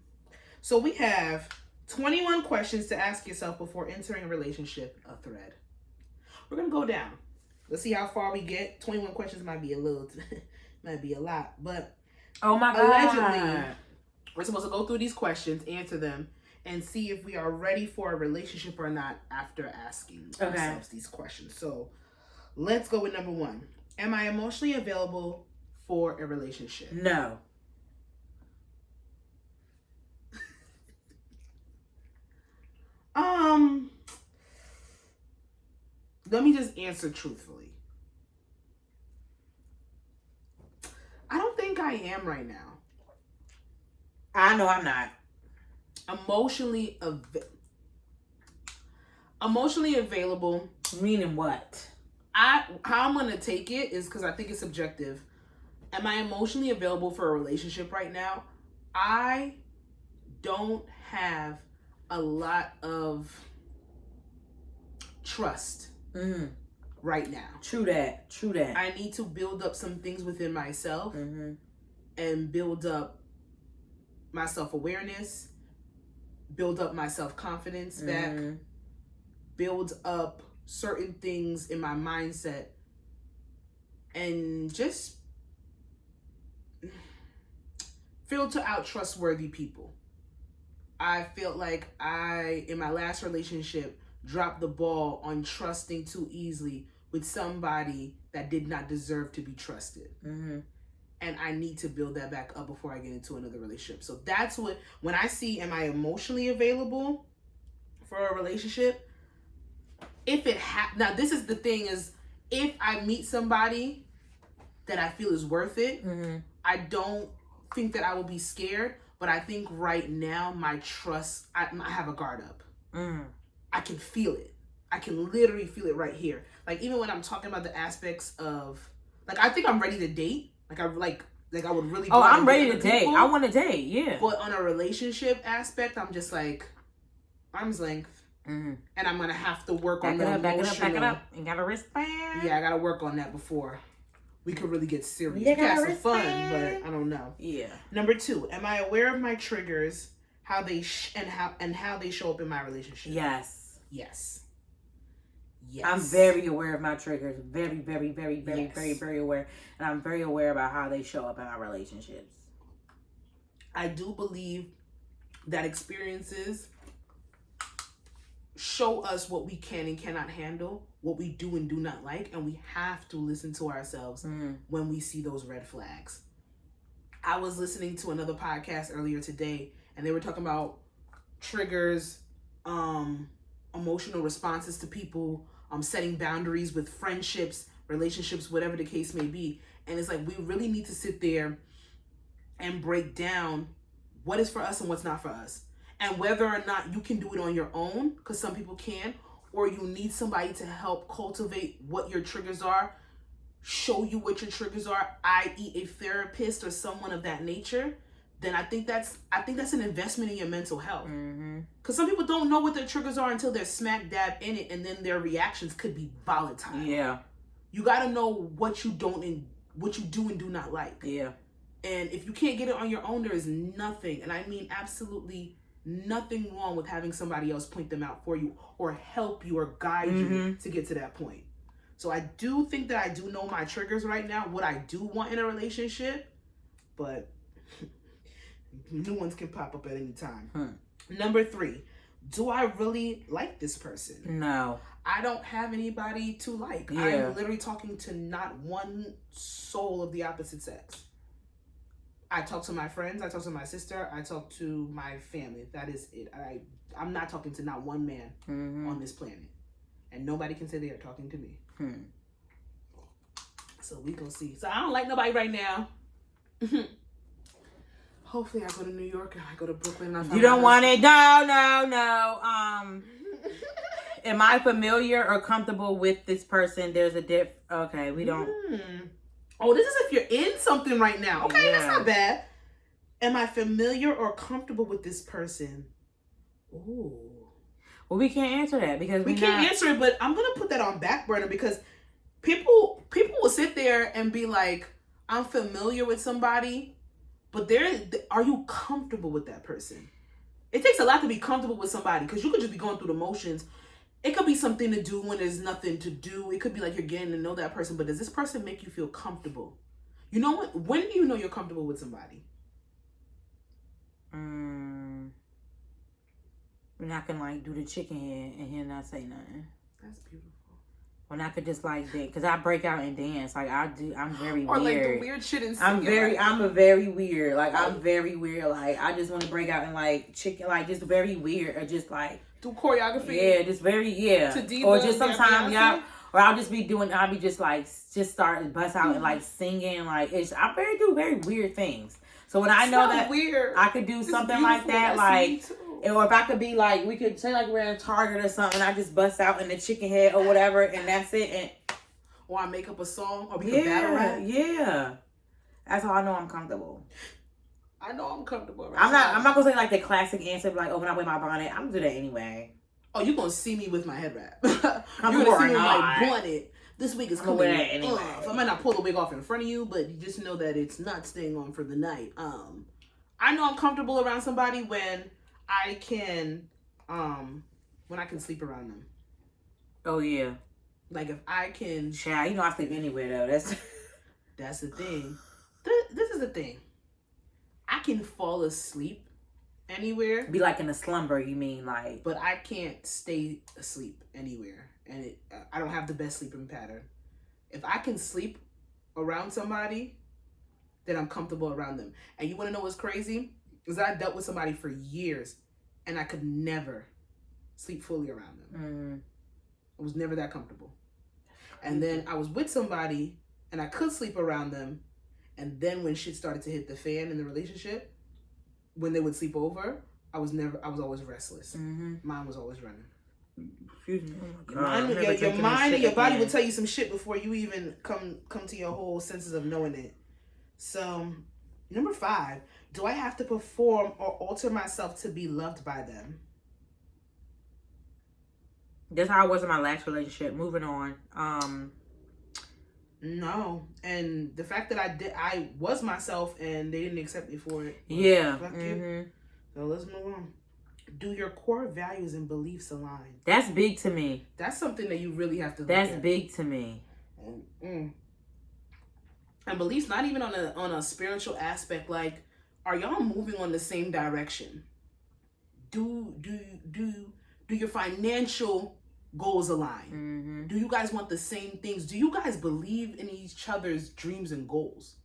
So we have 21 questions to ask yourself before entering a relationship, a thread. We're going to go down. Let's see how far we get. 21 questions might be a little, might be a lot, but... Oh my God. Allegedly, we're supposed to go through these questions, answer them, and see if we are ready for a relationship or not after asking ourselves these questions. So let's go with number 1. Am I emotionally available for a relationship? No. Let me just answer truthfully. I don't think I am right now. I know I'm not. Emotionally available. Meaning what? How I'm going to take it is because I think it's subjective. Am I emotionally available for a relationship right now? I don't have a lot of trust right now. True that. I need to build up some things within myself and build up my self-awareness, build up my self-confidence back, build up certain things in my mindset, and just filter out trustworthy people. I felt like in my last relationship, dropped the ball on trusting too easily with somebody that did not deserve to be trusted. And I need to build that back up before I get into another relationship. So that's when I see, am I emotionally available for a relationship? Now this is the thing is, if I meet somebody that I feel is worth it, I don't think that I will be scared, but I think right now my trust, I have a guard up. I can feel it. I can literally feel it right here. Like even when I'm talking about the aspects of, like I think I'm ready to date. Like I would really. Oh, I'm ready to date. I want to date. Yeah. But on a relationship aspect, I'm just like arm's length. And I'm gonna have to work on the emotional. Back it up. You got a wristband. Yeah, I gotta work on that before we could really get serious. We can have some fun, but I don't know. Yeah. Number 2, am I aware of my triggers? How they how they show up in my relationship? Yes. Yes. I'm very aware of my triggers. Very, very, very, very, very, very aware. And I'm very aware about how they show up in my relationships. I do believe that experiences show us what we can and cannot handle, what we do and do not like, and we have to listen to ourselves when we see those red flags. I was listening to another podcast earlier today, and they were talking about triggers, emotional responses to people, setting boundaries with friendships, relationships, whatever the case may be. And it's like we really need to sit there and break down what is for us and what's not for us. And whether or not you can do it on your own, because some people can, or you need somebody to help cultivate what your triggers are, show you what your triggers are, i.e. a therapist or someone of that nature, then I think that's an investment in your mental health. Because some people don't know what their triggers are until they're smack dab in it, and then their reactions could be volatile. Yeah. You got to know what you do and do not like. Yeah. And if you can't get it on your own, there is nothing, and I mean absolutely nothing wrong with having somebody else point them out for you or help you or guide you to get to that point. So I do think that I do know my triggers right now, what I do want in a relationship, but new ones can pop up at any time. Number 3, do I really like this person? No. I don't have anybody to like. Yeah. I'm literally talking to not one soul of the opposite sex. I talk to my friends, I talk to my sister, I talk to my family. That is it. I'm not talking to not one man on this planet. And nobody can say they are talking to me. So we gonna see. So I don't like nobody right now. Hopefully I go to New York and I go to Brooklyn. And you don't want it? No. Am I familiar or comfortable with this person? There's a okay, we don't. Oh, this is if you're in something right now. Okay, that's not bad. Am I familiar or comfortable with this person? Ooh. Well, we can't answer that because we can't answer it, but I'm gonna put that on back burner because people will sit there and be like, I'm familiar with somebody, but are you comfortable with that person? It takes a lot to be comfortable with somebody because you could just be going through the motions. It could be something to do when there's nothing to do. It could be like you're getting to know that person, but does this person make you feel comfortable? You know what? When do you know you're comfortable with somebody? When I can like do the chicken head and he'll not say nothing. That's beautiful. When I could just like that, cause I break out and dance. Like I'm very weird. Or like the weird shit in I'm a very weird. Like I'm very weird. Like I just want to break out and like chicken, like just very weird, or just like do choreography. Yeah, just very To Diva, or just sometimes or I'll just be start bust out and like singing. Like I do very weird things. So when I know that weird. I could do something like that, like. Or if I could be like, we could say like we're in Target or something, I just bust out in the chicken head or whatever, and that's it. And or I make up a song, or we can battle rap. Yeah, that's how I know I'm comfortable. I know I'm comfortable. I'm not gonna say like the classic answer, like, oh, when I wear my bonnet, I'm gonna do that anyway. Oh, you're gonna see me with my head wrap. You're gonna see me with my bonnet. This wig is coming anyway. I might not pull the wig off in front of you, but you just know that it's not staying on for the night. I know I'm comfortable around somebody when I can sleep around them. Oh yeah. Like if I can. Child, you know I sleep anywhere though. That's the thing. This is the thing. I can fall asleep anywhere. Be like in a slumber, you mean like? But I can't stay asleep anywhere, and I don't have the best sleeping pattern. If I can sleep around somebody, then I'm comfortable around them. And you want to know what's crazy? Because I dealt with somebody for years, and I could never sleep fully around them. I was never that comfortable. And then I was with somebody, and I could sleep around them. And then when shit started to hit the fan in the relationship, when they would sleep over, I was always restless. Mine was always running. Excuse me. Your mind and your body will tell you some shit before you even come to your whole senses of knowing it. So, number 5. Do I have to perform or alter myself to be loved by them? That's how I was in my last relationship. Moving on. No. And the fact that I was myself and they didn't accept me for it. Yeah. Fuck you. So let's move on. Do your core values and beliefs align? That's big to me. That's something that you really have to look That's at. big to me. And beliefs, not even on a spiritual aspect, like, are y'all moving on the same direction? Do your financial goals align? Do you guys want the same things? Do you guys believe in each other's dreams and goals?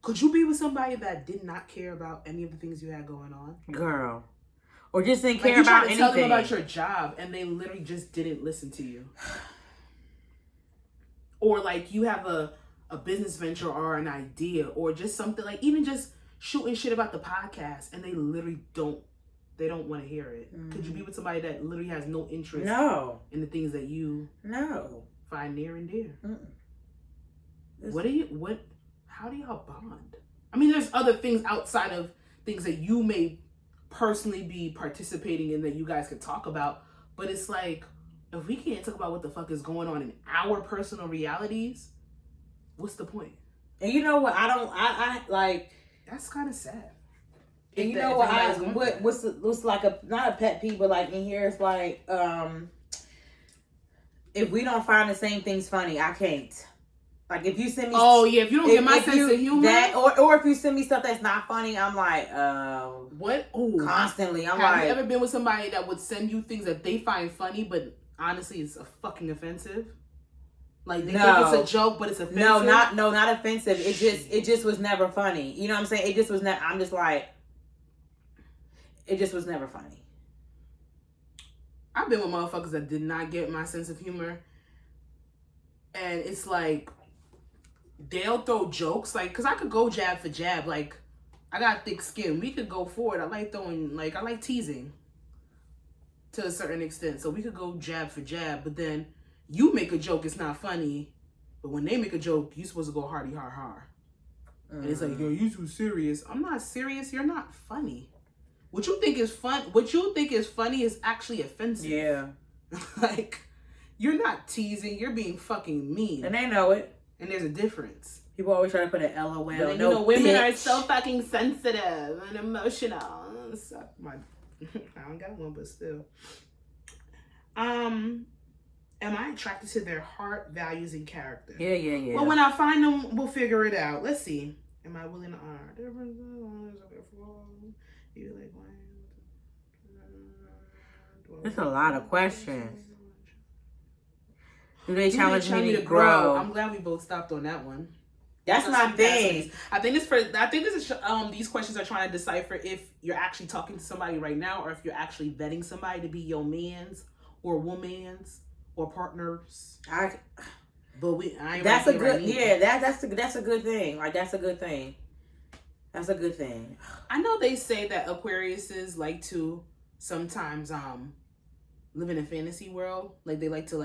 Could you be with somebody that did not care about any of the things you had going on? Girl. Or just didn't care about anything. You tried to tell them about your job and they literally just didn't listen to you. Or like you have a business venture or an idea or just something, like even just shooting shit about the podcast and they literally don't want to hear it. Could you be with somebody that literally has no interest in the things that you find near and dear? How do y'all bond? I mean, there's other things outside of things that you may personally be participating in that you guys could talk about, but it's like, if we can't talk about what the fuck is going on in our personal realities, what's the point? And you know what? I like. That's kind of sad. And you know what? What's like not a pet peeve, but like in here, it's like, if we don't find the same things funny, I can't. Like if you send me, if you don't get my sense of humor, or if you send me stuff that's not funny, I'm like, what? Ooh. Constantly, I'm Have like, you ever been with somebody that would send you things that they find funny, but honestly, it's a fucking offensive? Like they think it's a joke, but it's offensive. No, not offensive. It just was never funny. You know what I'm saying? It just was not. I'm just like, it just was never funny. I've been with motherfuckers that did not get my sense of humor, and it's like they'll throw jokes, like, cause I could go jab for jab. Like, I got thick skin. We could go forward. I like teasing to a certain extent, so we could go jab for jab. But then you make a joke, it's not funny. But when they make a joke, you supposed to go hardy har har. And it's like, yo, you too serious. I'm not serious. You're not funny. What you think is funny is actually offensive. Yeah. Like, you're not teasing. You're being fucking mean. And they know it. And there's a difference. People always try to put an LOL. But then, women are so fucking sensitive and emotional. I don't got one, but still. Am I attracted to their heart, values, and character? Yeah. Well, when I find them, we'll figure it out. Let's see. Am I willing to honor differences? There's a lot of questions. Do they challenge me to grow? I'm glad we both stopped on that one. That's my thing. I think these questions are trying to decipher if you're actually talking to somebody right now, or if you're actually vetting somebody to be your man's or woman's or partners. That's a good thing. Like, that's a good thing. That's a good thing. I know they say that Aquariuses like to sometimes live in a fantasy world. Like, they like to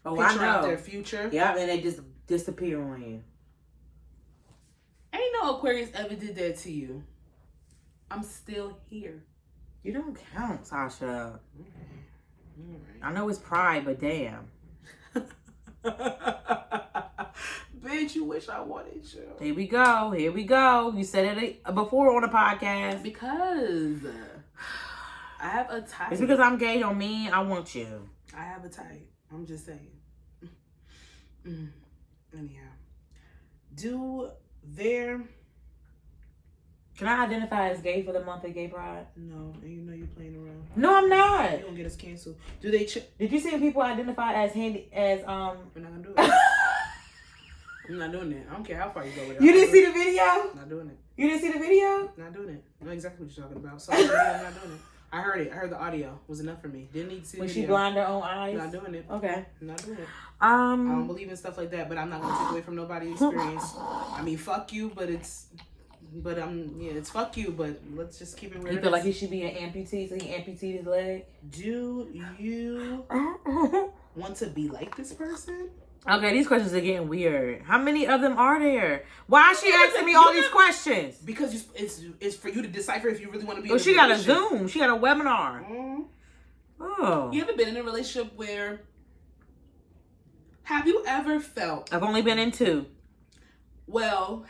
picture out their future. Yeah, and they just disappear on you. Ain't no Aquarius ever did that to you. I'm still here. You don't count, Sasha. Okay. All right. I know it's pride, but damn. Bitch, you wish I wanted you. Here we go. You said it before on the podcast. Because I have a type. It's because I'm gay don't mean I want you. I have a type. I'm just saying. Anyhow. Can I identify as gay for the month of Gay Pride? No, and you know you're playing around. No, I'm not. You're gonna get us canceled. Did you see people identify as We're not gonna do it. I'm not doing it. I don't care how far you go with it. You didn't see the video? Not doing it. You didn't see the video? Not doing it. I know exactly what you're talking about. Sorry, I'm not doing it. I heard it. I heard the audio. It was enough for me. Didn't need to see the video. When she blind her own eyes? Not doing it. Okay. Not doing it. I don't believe in stuff like that, but I'm not gonna take away from nobody's experience. I mean, fuck you, but it's fuck you, but let's just keep it where you feel like he should be an amputee, so he amputated his leg? Do you want to be like this person? Okay, these questions are getting weird. How many of them are there? Why is she asking me all these questions? Because it's for you to decipher if you really want to be. Well, she got a Zoom. She got a webinar. Mm-hmm. Oh. You ever been in a relationship where? Have you ever felt? I've only been in 2. Well,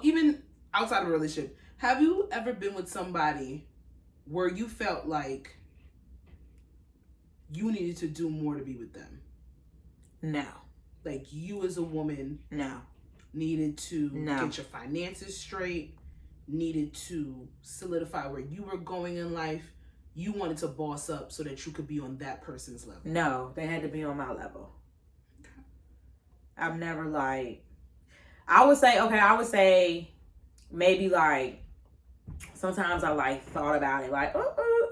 even outside of a relationship, have you ever been with somebody where you felt like you needed to do more to be with them? No. Like, you as a woman No. needed to get your finances straight, needed to solidify where you were going in life. You wanted to boss up so that you could be on that person's level. No, they had to be on my level. Okay. I've never I would say maybe sometimes I thought about it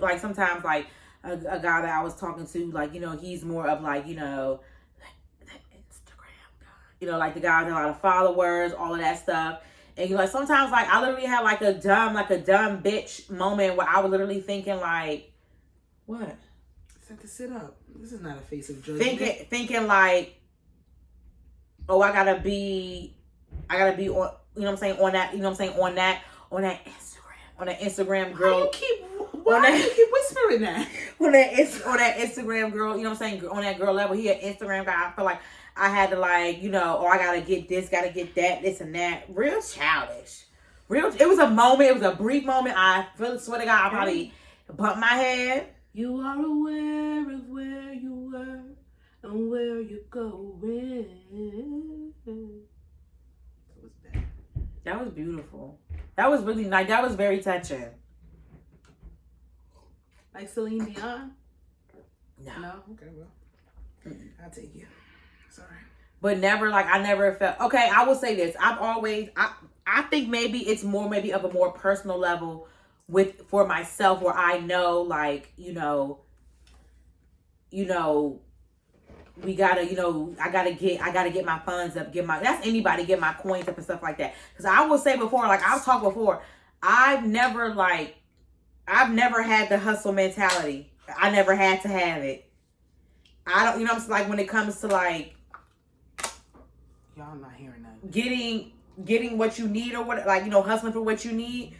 like sometimes a guy that I was talking to, he's more of the guy with a lot of followers, all of that stuff. And sometimes I literally have a dumb bitch moment where I was literally thinking what? It's like to sit up. This is not a face of judgment. Thinking oh, I gotta be I gotta be on, you know what I'm saying, on that, you know what I'm saying, on that Instagram girl. Why do you keep whispering that? on that Instagram girl, you know what I'm saying, on that girl level. He an Instagram guy. I feel like I had to, like, you know, I gotta get this, gotta get that, this and that. Real childish. It was a moment, it was a brief moment. I swear to God, I probably bumped my head. You are aware of where you were and where you're going. That was bad. That was beautiful. That was really nice. That was very touching. Like Celine Dion? No. Okay, well, I'll take you. Sorry. But never, like, I never felt, okay, I will say this. I think maybe it's more, maybe of a more personal level for myself, where I know, like, you know, we gotta, you know, I gotta get my funds up, that's anybody, get my coins up and stuff like that. Because I will say before, like I've talked before, I've never had the hustle mentality. I never had to have it. I don't, you know what I'm saying, like when it comes to like, y'all not hearing that. Getting what you need or what, like, you know, hustling for what you need.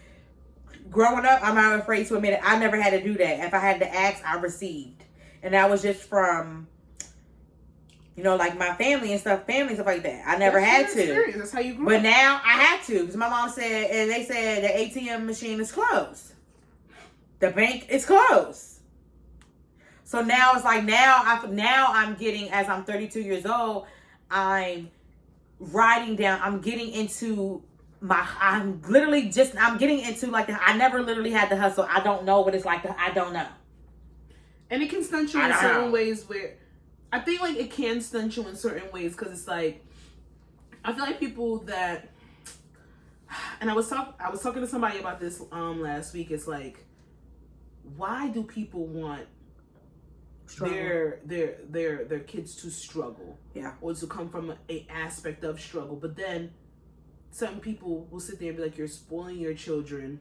Growing up, I'm not afraid to admit it, I never had to do that. If I had to ask, I received. And that was just from, you know, like my family and stuff like that. I never had to. Experience. That's how you grew up. But now I had to, because my mom said, and they said the ATM machine is closed. The bank is closed. So now it's like, now I'm getting, as I'm 32 years old, I'm getting into like, I never literally had to hustle. I don't know what it's like I don't know. And it can stunt you in certain ways where, I think like it can stunt you in certain ways, because it's like, I feel like people that, and I was talking to somebody about this last week. It's like, why do people want their kids to struggle? Yeah. Or to come from a aspect of struggle. But then some people will sit there and be like, you're spoiling your children,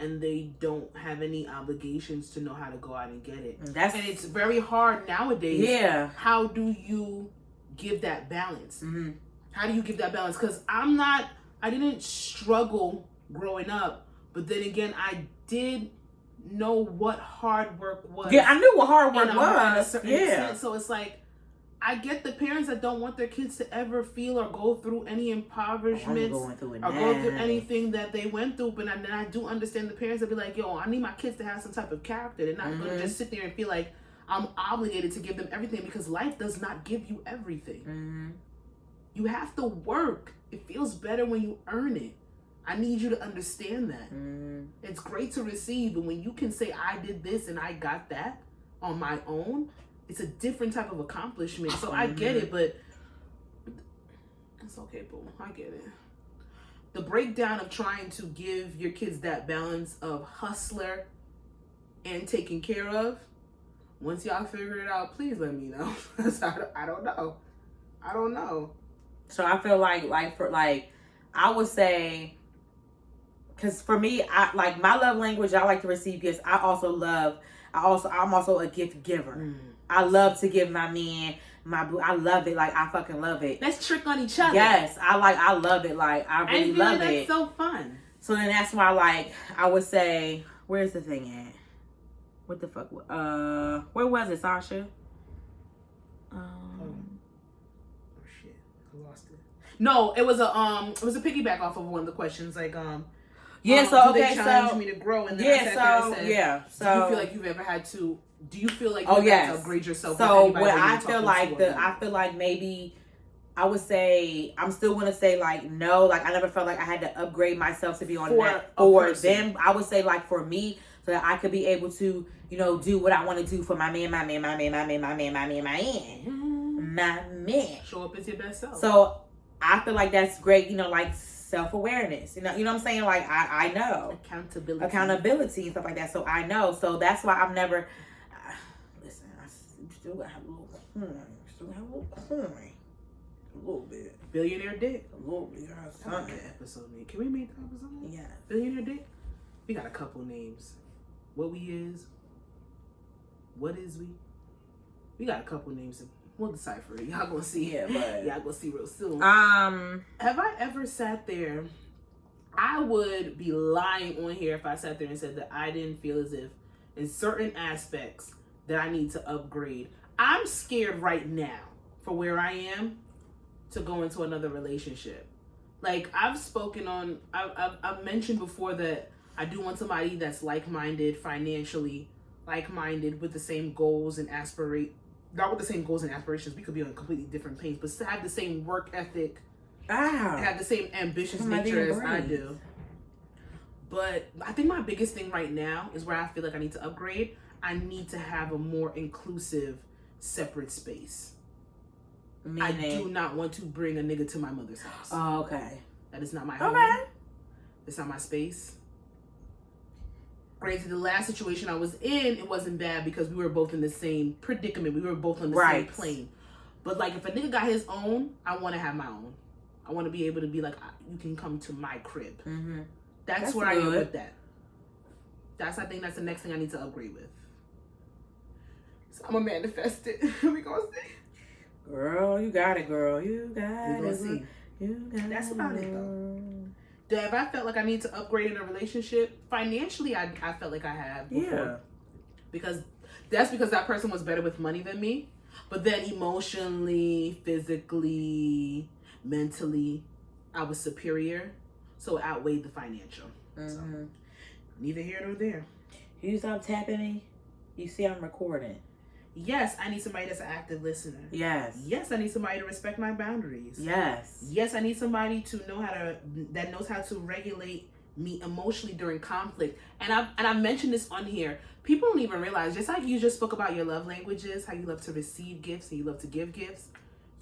and they don't have any obligations to know how to go out and get it. And it's very hard nowadays. Yeah. How do you give that balance? Mm-hmm. How do you give that balance? Because I didn't struggle growing up, but then again, I did know what hard work was. Yeah, I knew what hard work was. Extent. So it's like, I get the parents that don't want their kids to ever feel or go through any impoverishment or go through anything that they went through. But then I do understand the parents that be like, yo, I need my kids to have some type of character. They're not going to just sit there and feel like I'm obligated to give them everything, because life does not give you everything. Mm-hmm. You have to work. It feels better when you earn it. I need you to understand that. Mm-hmm. It's great to receive, but when you can say, I did this and I got that on my own, it's a different type of accomplishment. So I get it, but it's okay, boo. I get it. The breakdown of trying to give your kids that balance of hustler and taken care of, once y'all figure it out, please let me know. I don't know. I don't know. So I feel like I would say, because for me, I my love language, I like to receive gifts. I'm also a gift giver. I love to give my man, I love it. Like, I fucking love it. Let's trick on each other. Yes, I love it. Like, I really love it. That's so fun. So then that's why, like, I would say, where's the thing at? What the fuck? Where was it, Sasha? Oh shit, I lost it. No, it was a piggyback off of one of the questions, like yeah. So okay, they challenged me to grow, and then I said, yeah. So do you feel like you've ever had to? Do you feel like you have to upgrade yourself? So what I feel like maybe I would say, I'm still gonna say like no, like I never felt like I had to upgrade myself to be on that for them. I would say like for me, so that I could be able to, you know, do what I want to do for my man. Show up as your best self. So I feel like that's great, you know, like self-awareness. You know what I'm saying? Like I know. Accountability and stuff like that. So I know. So that's why I've never listen, I still got a little coin. A little bit. Billionaire dick. A little bit. I like that episode name. Can we make the episode name? Yeah. Billionaire dick? We got a couple names. What we is. What is we? We got a couple names to We'll decipher it. Y'all gonna see. Yeah, but y'all gonna see real soon. Have I ever sat there? I would be lying on here if I sat there and said that I didn't feel as if in certain aspects that I need to upgrade. I'm scared right now for where I am to go into another relationship. Like I've spoken on, I've mentioned before that I do want somebody that's like-minded, financially like-minded, with the same goals and not with the same goals and aspirations. We could be on completely different planes, but to have the same work ethic, have the same ambitious nature as I do. But I think my biggest thing right now is where I feel like I need to upgrade. I need to have a more inclusive, separate space. Meaning? I do not want to bring a nigga to my mother's house. Oh, okay. That is not my home. It's not my space. Granted, the last situation I was in, it wasn't bad because we were both in the same predicament. We were both on the same plane. But like, if a nigga got his own, I want to have my own. I want to be able to be like, you can come to my crib. Mm-hmm. That's where I am with that. I think that's the next thing I need to upgrade with. So I'm gonna manifest it. We gonna see. Girl, you got it, girl. You got it. We gonna see. You got That's about it, though. Have I felt like I need to upgrade in a relationship? Financially, I felt like I have before. Yeah. Because that person was better with money than me. But then emotionally, physically, mentally, I was superior. So it outweighed the financial. Mm-hmm. So, neither here nor there. You stop tapping me? You see I'm recording. Yes, I need somebody that's an active listener. Yes. Yes, I need somebody to respect my boundaries. Yes. Yes, I need somebody to that knows how to regulate me emotionally during conflict. And I mentioned this on here. People don't even realize, just like you just spoke about your love languages, how you love to receive gifts and you love to give gifts,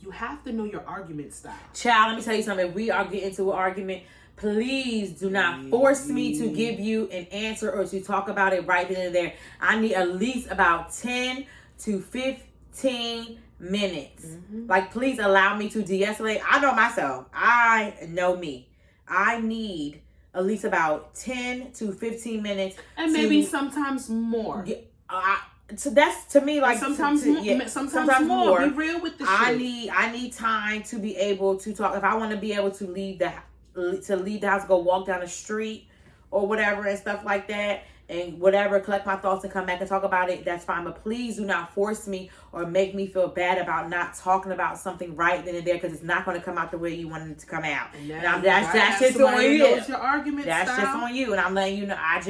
you have to know your argument style. Child, let me tell you something. If we are getting into an argument, please do not force me to give you an answer or to talk about it right then and there. I need at least about 10 to 15 minutes. Mm-hmm. Like, please allow me to de-escalate. I know myself. I know me. I need at least about 10 to 15 minutes. And maybe sometimes more. So that's to me like sometimes more. Be real with the shit. I need time to be able to talk. If I want to be able to leave the house, go walk down the street or whatever and stuff like that, and whatever, collect my thoughts and come back and talk about it, that's fine. But please do not force me or make me feel bad about not talking about something right then and there, because it's not going to come out the way you want it to come out. And that's just on you. Your argument that's style. Just on you. And I'm letting you know, I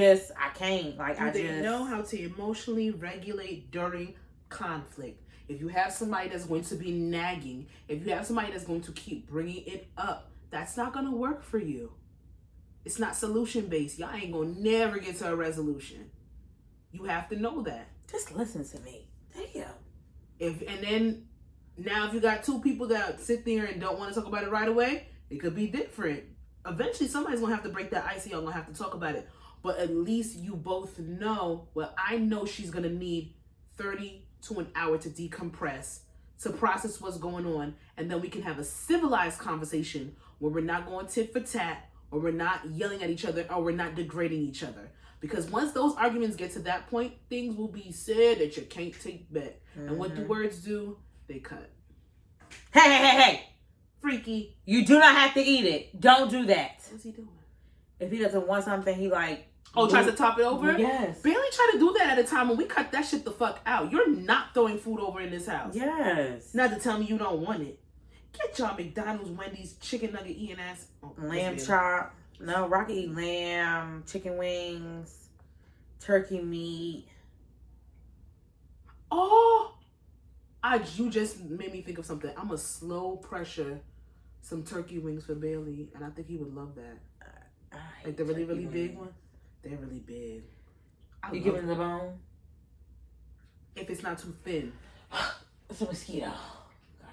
can't. They know how to emotionally regulate during conflict. If you have somebody that's going to be nagging, if you have somebody that's going to keep bringing it up, that's not going to work for you. It's not solution based. Y'all ain't gonna never get to a resolution. You have to know that. Just listen to me. Damn. If you got two people that sit there and don't want to talk about it right away, it could be different. Eventually somebody's gonna have to break that ice and y'all gonna have to talk about it. But at least you both know, well, I know she's gonna need 30 to an hour to decompress, to process what's going on, and then we can have a civilized conversation where we're not going tit for tat, or we're not yelling at each other, or we're not degrading each other. Because once those arguments get to that point, things will be said that you can't take back. Mm-hmm. And what do words do? They cut. Hey. Freaky. You do not have to eat it. Don't do that. What's he doing? If he doesn't want something, he tries to top it over? Yes. Barely try to do that at a time when we cut that shit the fuck out. You're not throwing food over in this house. Yes. Not to tell me you don't want it. Get y'all McDonald's, Wendy's, chicken nugget eating ass. Oh, lamb chop. No, Rocky eat lamb, chicken wings, turkey meat. Oh, you just made me think of something. I'm a slow pressure some turkey wings for Bailey, and I think he would love that. Like the really, really big one. They're really big. You give him the bone? If it's not too thin. It's a mosquito.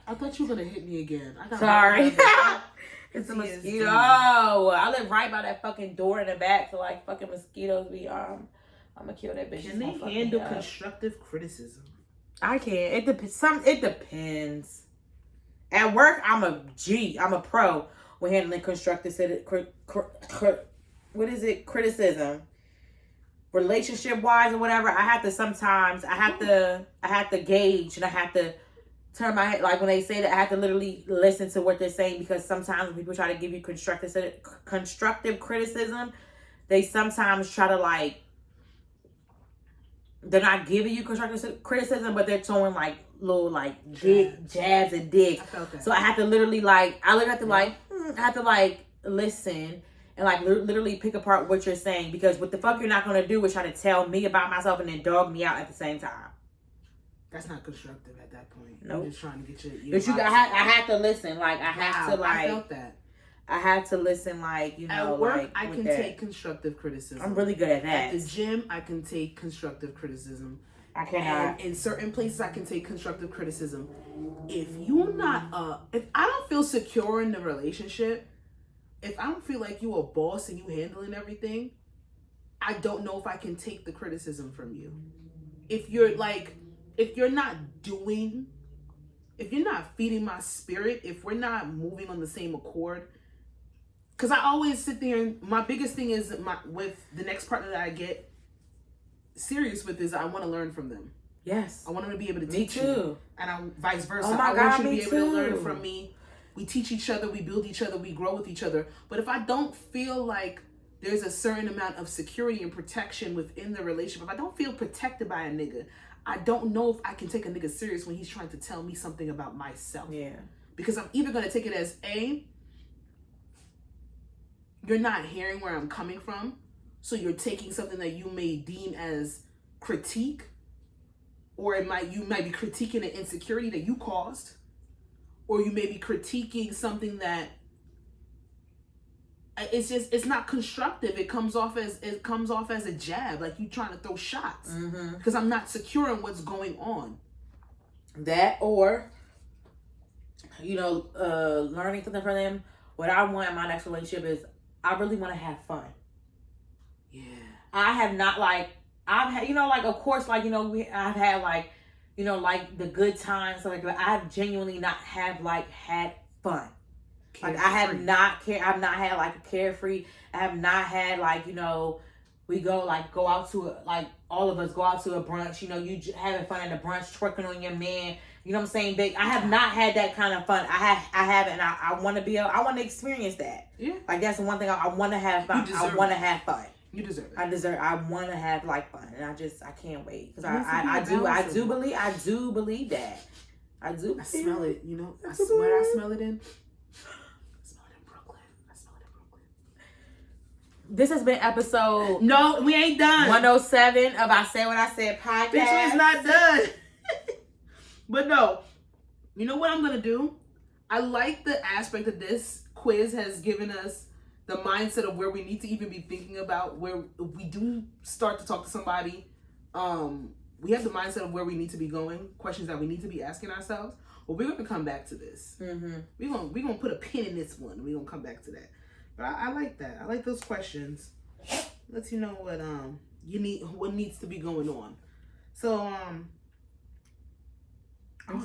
I thought you were gonna hit me again. Sorry. It's a mosquito. I live right by that fucking door in the back, so like fucking mosquitoes be I'm gonna kill that bitch. Can they handle constructive criticism? I can. It depends. It depends. At work, I'm a pro with handling constructive criticism. Relationship wise or whatever, I have to gauge and I have to turn my head, like when they say that, I have to literally listen to what they're saying, because sometimes when people try to give you constructive criticism, they sometimes try to like, they're not giving you constructive criticism, but they're throwing like little like jabs and digs. So I have to literally like, I literally have to like, I have to like listen and like literally pick apart what you're saying, because what the fuck you're not gonna do is try to tell me about myself and then dog me out at the same time. That's not constructive at that point. Nope. You're just trying to get your But you, I have to listen. Like I have to like. I felt that. I have to listen, like, you know, at work, like, I can take constructive criticism. I'm really good at that. At the gym, I can take constructive criticism. I cannot. And in certain places, I can take constructive criticism. If you're not, if I don't feel secure in the relationship, if I don't feel like you a boss and you handling everything, I don't know if I can take the criticism from you. If you're like, if you're not feeding my spirit, if we're not moving on the same accord. Because I always sit there and my biggest thing is with the next partner that I get serious with is I want to learn from them. Yes. I want them to be able to teach me too. me. And vice versa. Oh my I God, want you to me be able too. to learn from me. We teach each other, we build each other, we grow with each other. But if I don't feel like there's a certain amount of security and protection within the relationship, if I don't feel protected by a nigga, I don't know if I can take a nigga serious when he's trying to tell me something about myself. Yeah. Because I'm either going to take it as you're not hearing where I'm coming from, so you're taking something that you may deem as critique, or you might be critiquing an insecurity that you caused, or you may be critiquing something that it's not constructive. It comes off as a jab, like you trying to throw shots, because I'm not secure in what's going on. That, or you know, learning something from them. What I want in my next relationship is, I really want to have fun. Yeah. I have not like, I've had, you know, like, of course, like, you know, I've had like, you know, like the good times, like, but I've genuinely not had fun. Like, I've not had like a carefree. I have not had like, you know, we go out to like all of us go out to a brunch, you know, you having fun at a brunch, twerking on your man. You know what I'm saying, big? I have not had that kind of fun. I haven't. I want to I want to experience that. Yeah. Like, that's the one thing I want to have fun. I want to have fun. You deserve it. I want to have like fun, and I can't wait, because I do believe that. I do. I smell it. You know, I swear I smell it in. I smell it in Brooklyn. This has been episode. No, we ain't done. 107 of I Said What I Said podcast. Bitch, it's not done. But no, you know what I'm going to do? I like the aspect of this quiz has given us the mindset of where we need to even be thinking about where we do start to talk to somebody. We have the mindset of where we need to be going, questions that we need to be asking ourselves. Well, we're going to come back to this. We're going to put a pin in this one. We're going to come back to that. But I like that. I like those questions. Lets you know what what needs to be going on. So,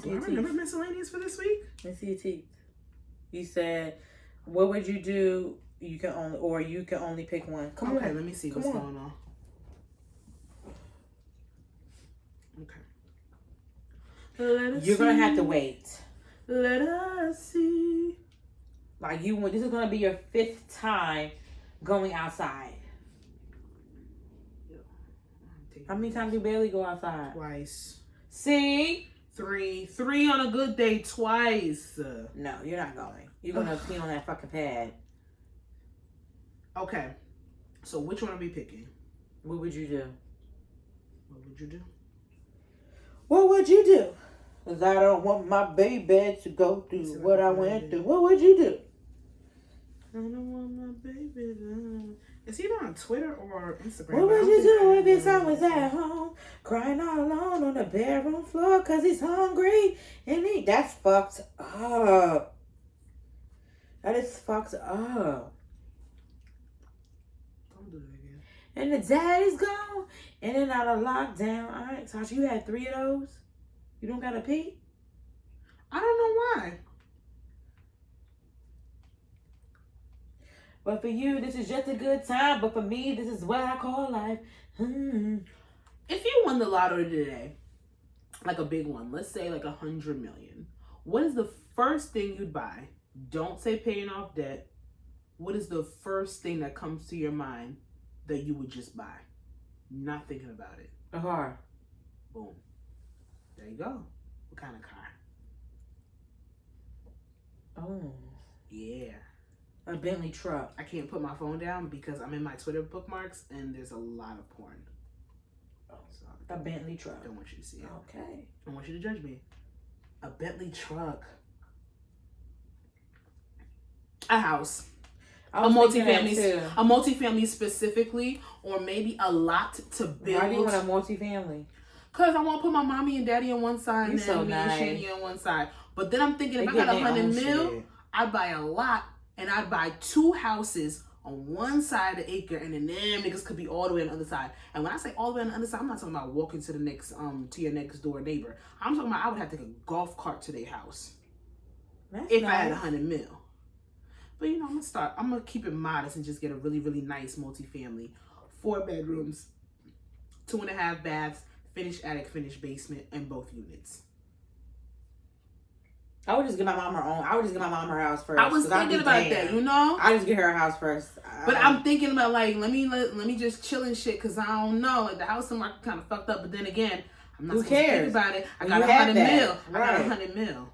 do I remember miscellaneous for this week? Let's see your teeth. You said, what would you do? You can only pick one. Come on. Let me see what's going on. Okay. You're going to have to wait. Let us see. Like, this is going to be your 5th time going outside. How many times do you barely go outside? Twice. See? 3 on a good day, twice. No, you're not going. You're going to pee on that fucking pad. Okay. So which one are we picking? What would you do? What would you do? What would you do? Because I don't want my baby to go through what I went through. What would you do? I don't want my baby to... Is he on Twitter or Instagram? What would you do if your son was at home crying all alone on the bedroom floor because he's hungry? And that's fucked up. That is fucked up. Don't do that again. And the daddy's gone. In and out of lockdown. All right, Sasha, you had 3 of those? You don't gotta pee? I don't know why. But for you, this is just a good time. But for me, this is what I call life. If you won the lottery today, like a big one. Let's say like 100 million. What is the first thing you'd buy? Don't say paying off debt. What is the first thing that comes to your mind that you would just buy? Not thinking about it. A car. Boom. There you go. What kind of car? Oh. Yeah. A Bentley truck. I can't put my phone down because I'm in my Twitter bookmarks and there's a lot of porn. So a Bentley truck. I don't want you to see it. Okay. I want you to judge me. A Bentley truck. A house. A multifamily specifically, or maybe a lot to build. Why do you want a multifamily? Cause I want to put my mommy and daddy on one side, and then me and Shani on one side. But then I'm thinking, if I got 100 mil, I'd buy a lot, and I'd buy 2 houses on one side of the acre, and then them niggas could be all the way on the other side. And when I say all the way on the other side, I'm not talking about walking to the next to your next door neighbor. I'm talking about I would have to take a golf cart to their house. That's if nice. I had 100 mil. But you know, I'm gonna keep it modest and just get a really, really nice multifamily. 4 bedrooms, 2.5 baths, finished attic, finished basement, and both units. I would just get my mom her own. I would just get my mom her house first. I was thinking about that, you know? I just get her a house first. But I'm thinking about like, let me just chill and shit, cause I don't know. Like the house market kind of fucked up, but then again, I'm not supposed to think about it. I got 100 mil. Right. I got 100 mil.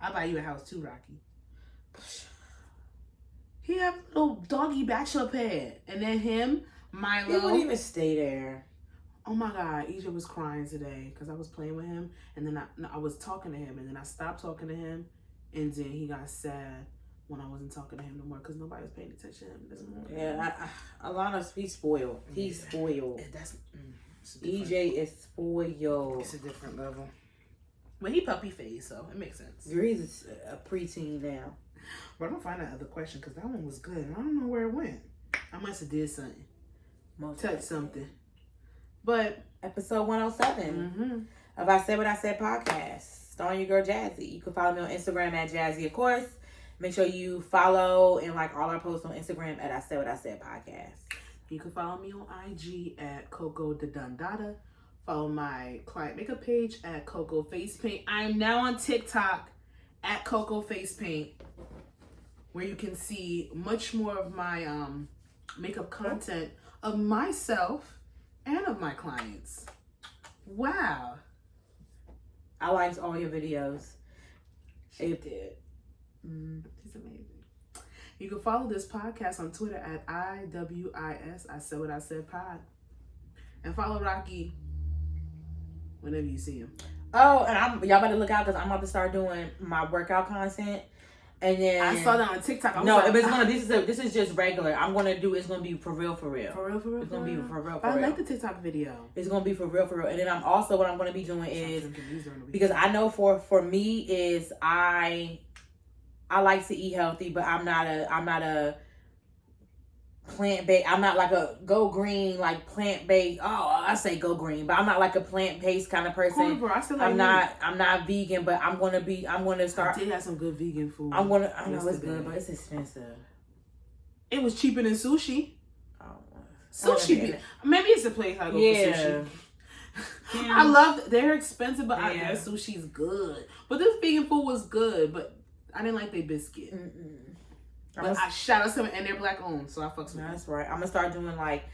I'll buy you a house too, Rocky. He have a little doggy bachelor pad, and then him, Milo. He wouldn't even stay there. Oh my God, Egypt was crying today because I was playing with him, and then I was talking to him, and then I stopped talking to him, and then he got sad when I wasn't talking to him no more because nobody was paying attention to him this morning. Yeah, he's spoiled. He's spoiled. That's EJ is spoiled. It's a different level. But he puppy face, so it makes sense. He's a preteen now. But I'm gonna find that other question because that one was good, and I don't know where it went. I must have did something. Touched something. But episode 107 of I Said What I Said podcast, starring your girl Jazzy. You can follow me on Instagram at Jazzy, of course. Make sure you follow and like all our posts on Instagram at I Said What I Said podcast. You can follow me on IG at Coco the Dundada. Follow my client makeup page at Coco Face Paint. I am now on TikTok at Coco Face Paint, where you can see much more of my makeup content of myself and of my clients. Wow. I liked all your videos. She did. She's amazing. You can follow this podcast on Twitter at IWIS, I Said What I Said pod. And follow Rocky whenever you see him. Oh, and y'all better look out because I'm about to start doing my workout content. And then I saw that on TikTok. This is just regular. It's gonna be for real. For real. It's gonna be for real. I like the TikTok video. It's gonna be for real. And then what I'm gonna be doing is, because I know for me is I like to eat healthy, but I'm not a plant-based. I'm not like a go green, like plant-based. Oh, I say go green, but I'm not like a plant-based kind of person. Cool, I'm not vegan, but I'm gonna start. I did have some good vegan food. I know it's good, but it's expensive. It was cheaper than sushi. Oh, sushi. Maybe it's a place I go for sushi. Yeah. I love. They're expensive, but their sushi's good. But this vegan food was good, but I didn't like their biscuit. But I shout out to them, and they're black owned, so I fucks with them. That's right. I'm gonna start doing like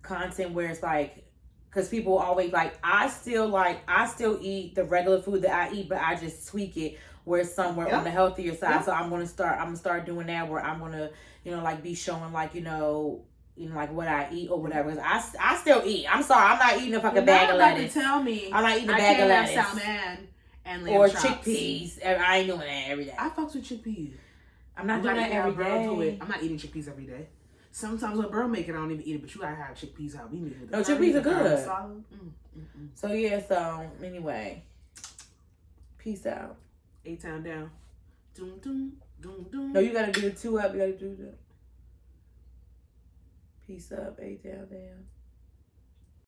content where it's like, because people always like, I still eat the regular food that I eat, but I just tweak it where it's somewhere on the healthier side. So I'm gonna start doing that where I'm gonna, like be showing like, like what I eat or whatever. Cause I still eat. I'm sorry, I'm not eating a fucking bag of lettuce. Tell me, I'm not eating a bag of lettuce. Salmon and lamb or chops. chickpeas. I ain't doing that every day. I fucks with chickpeas. I'm not doing that every day. I'm not eating chickpeas every day. Sometimes when Burl make it, I don't even eat it. But you gotta have chickpeas how we make it. No, chickpeas are good. So anyway, peace out. A-Town down. Doom, doom, doom, doom. No, you gotta do 2 up. You gotta do that. Peace up, A-Town down.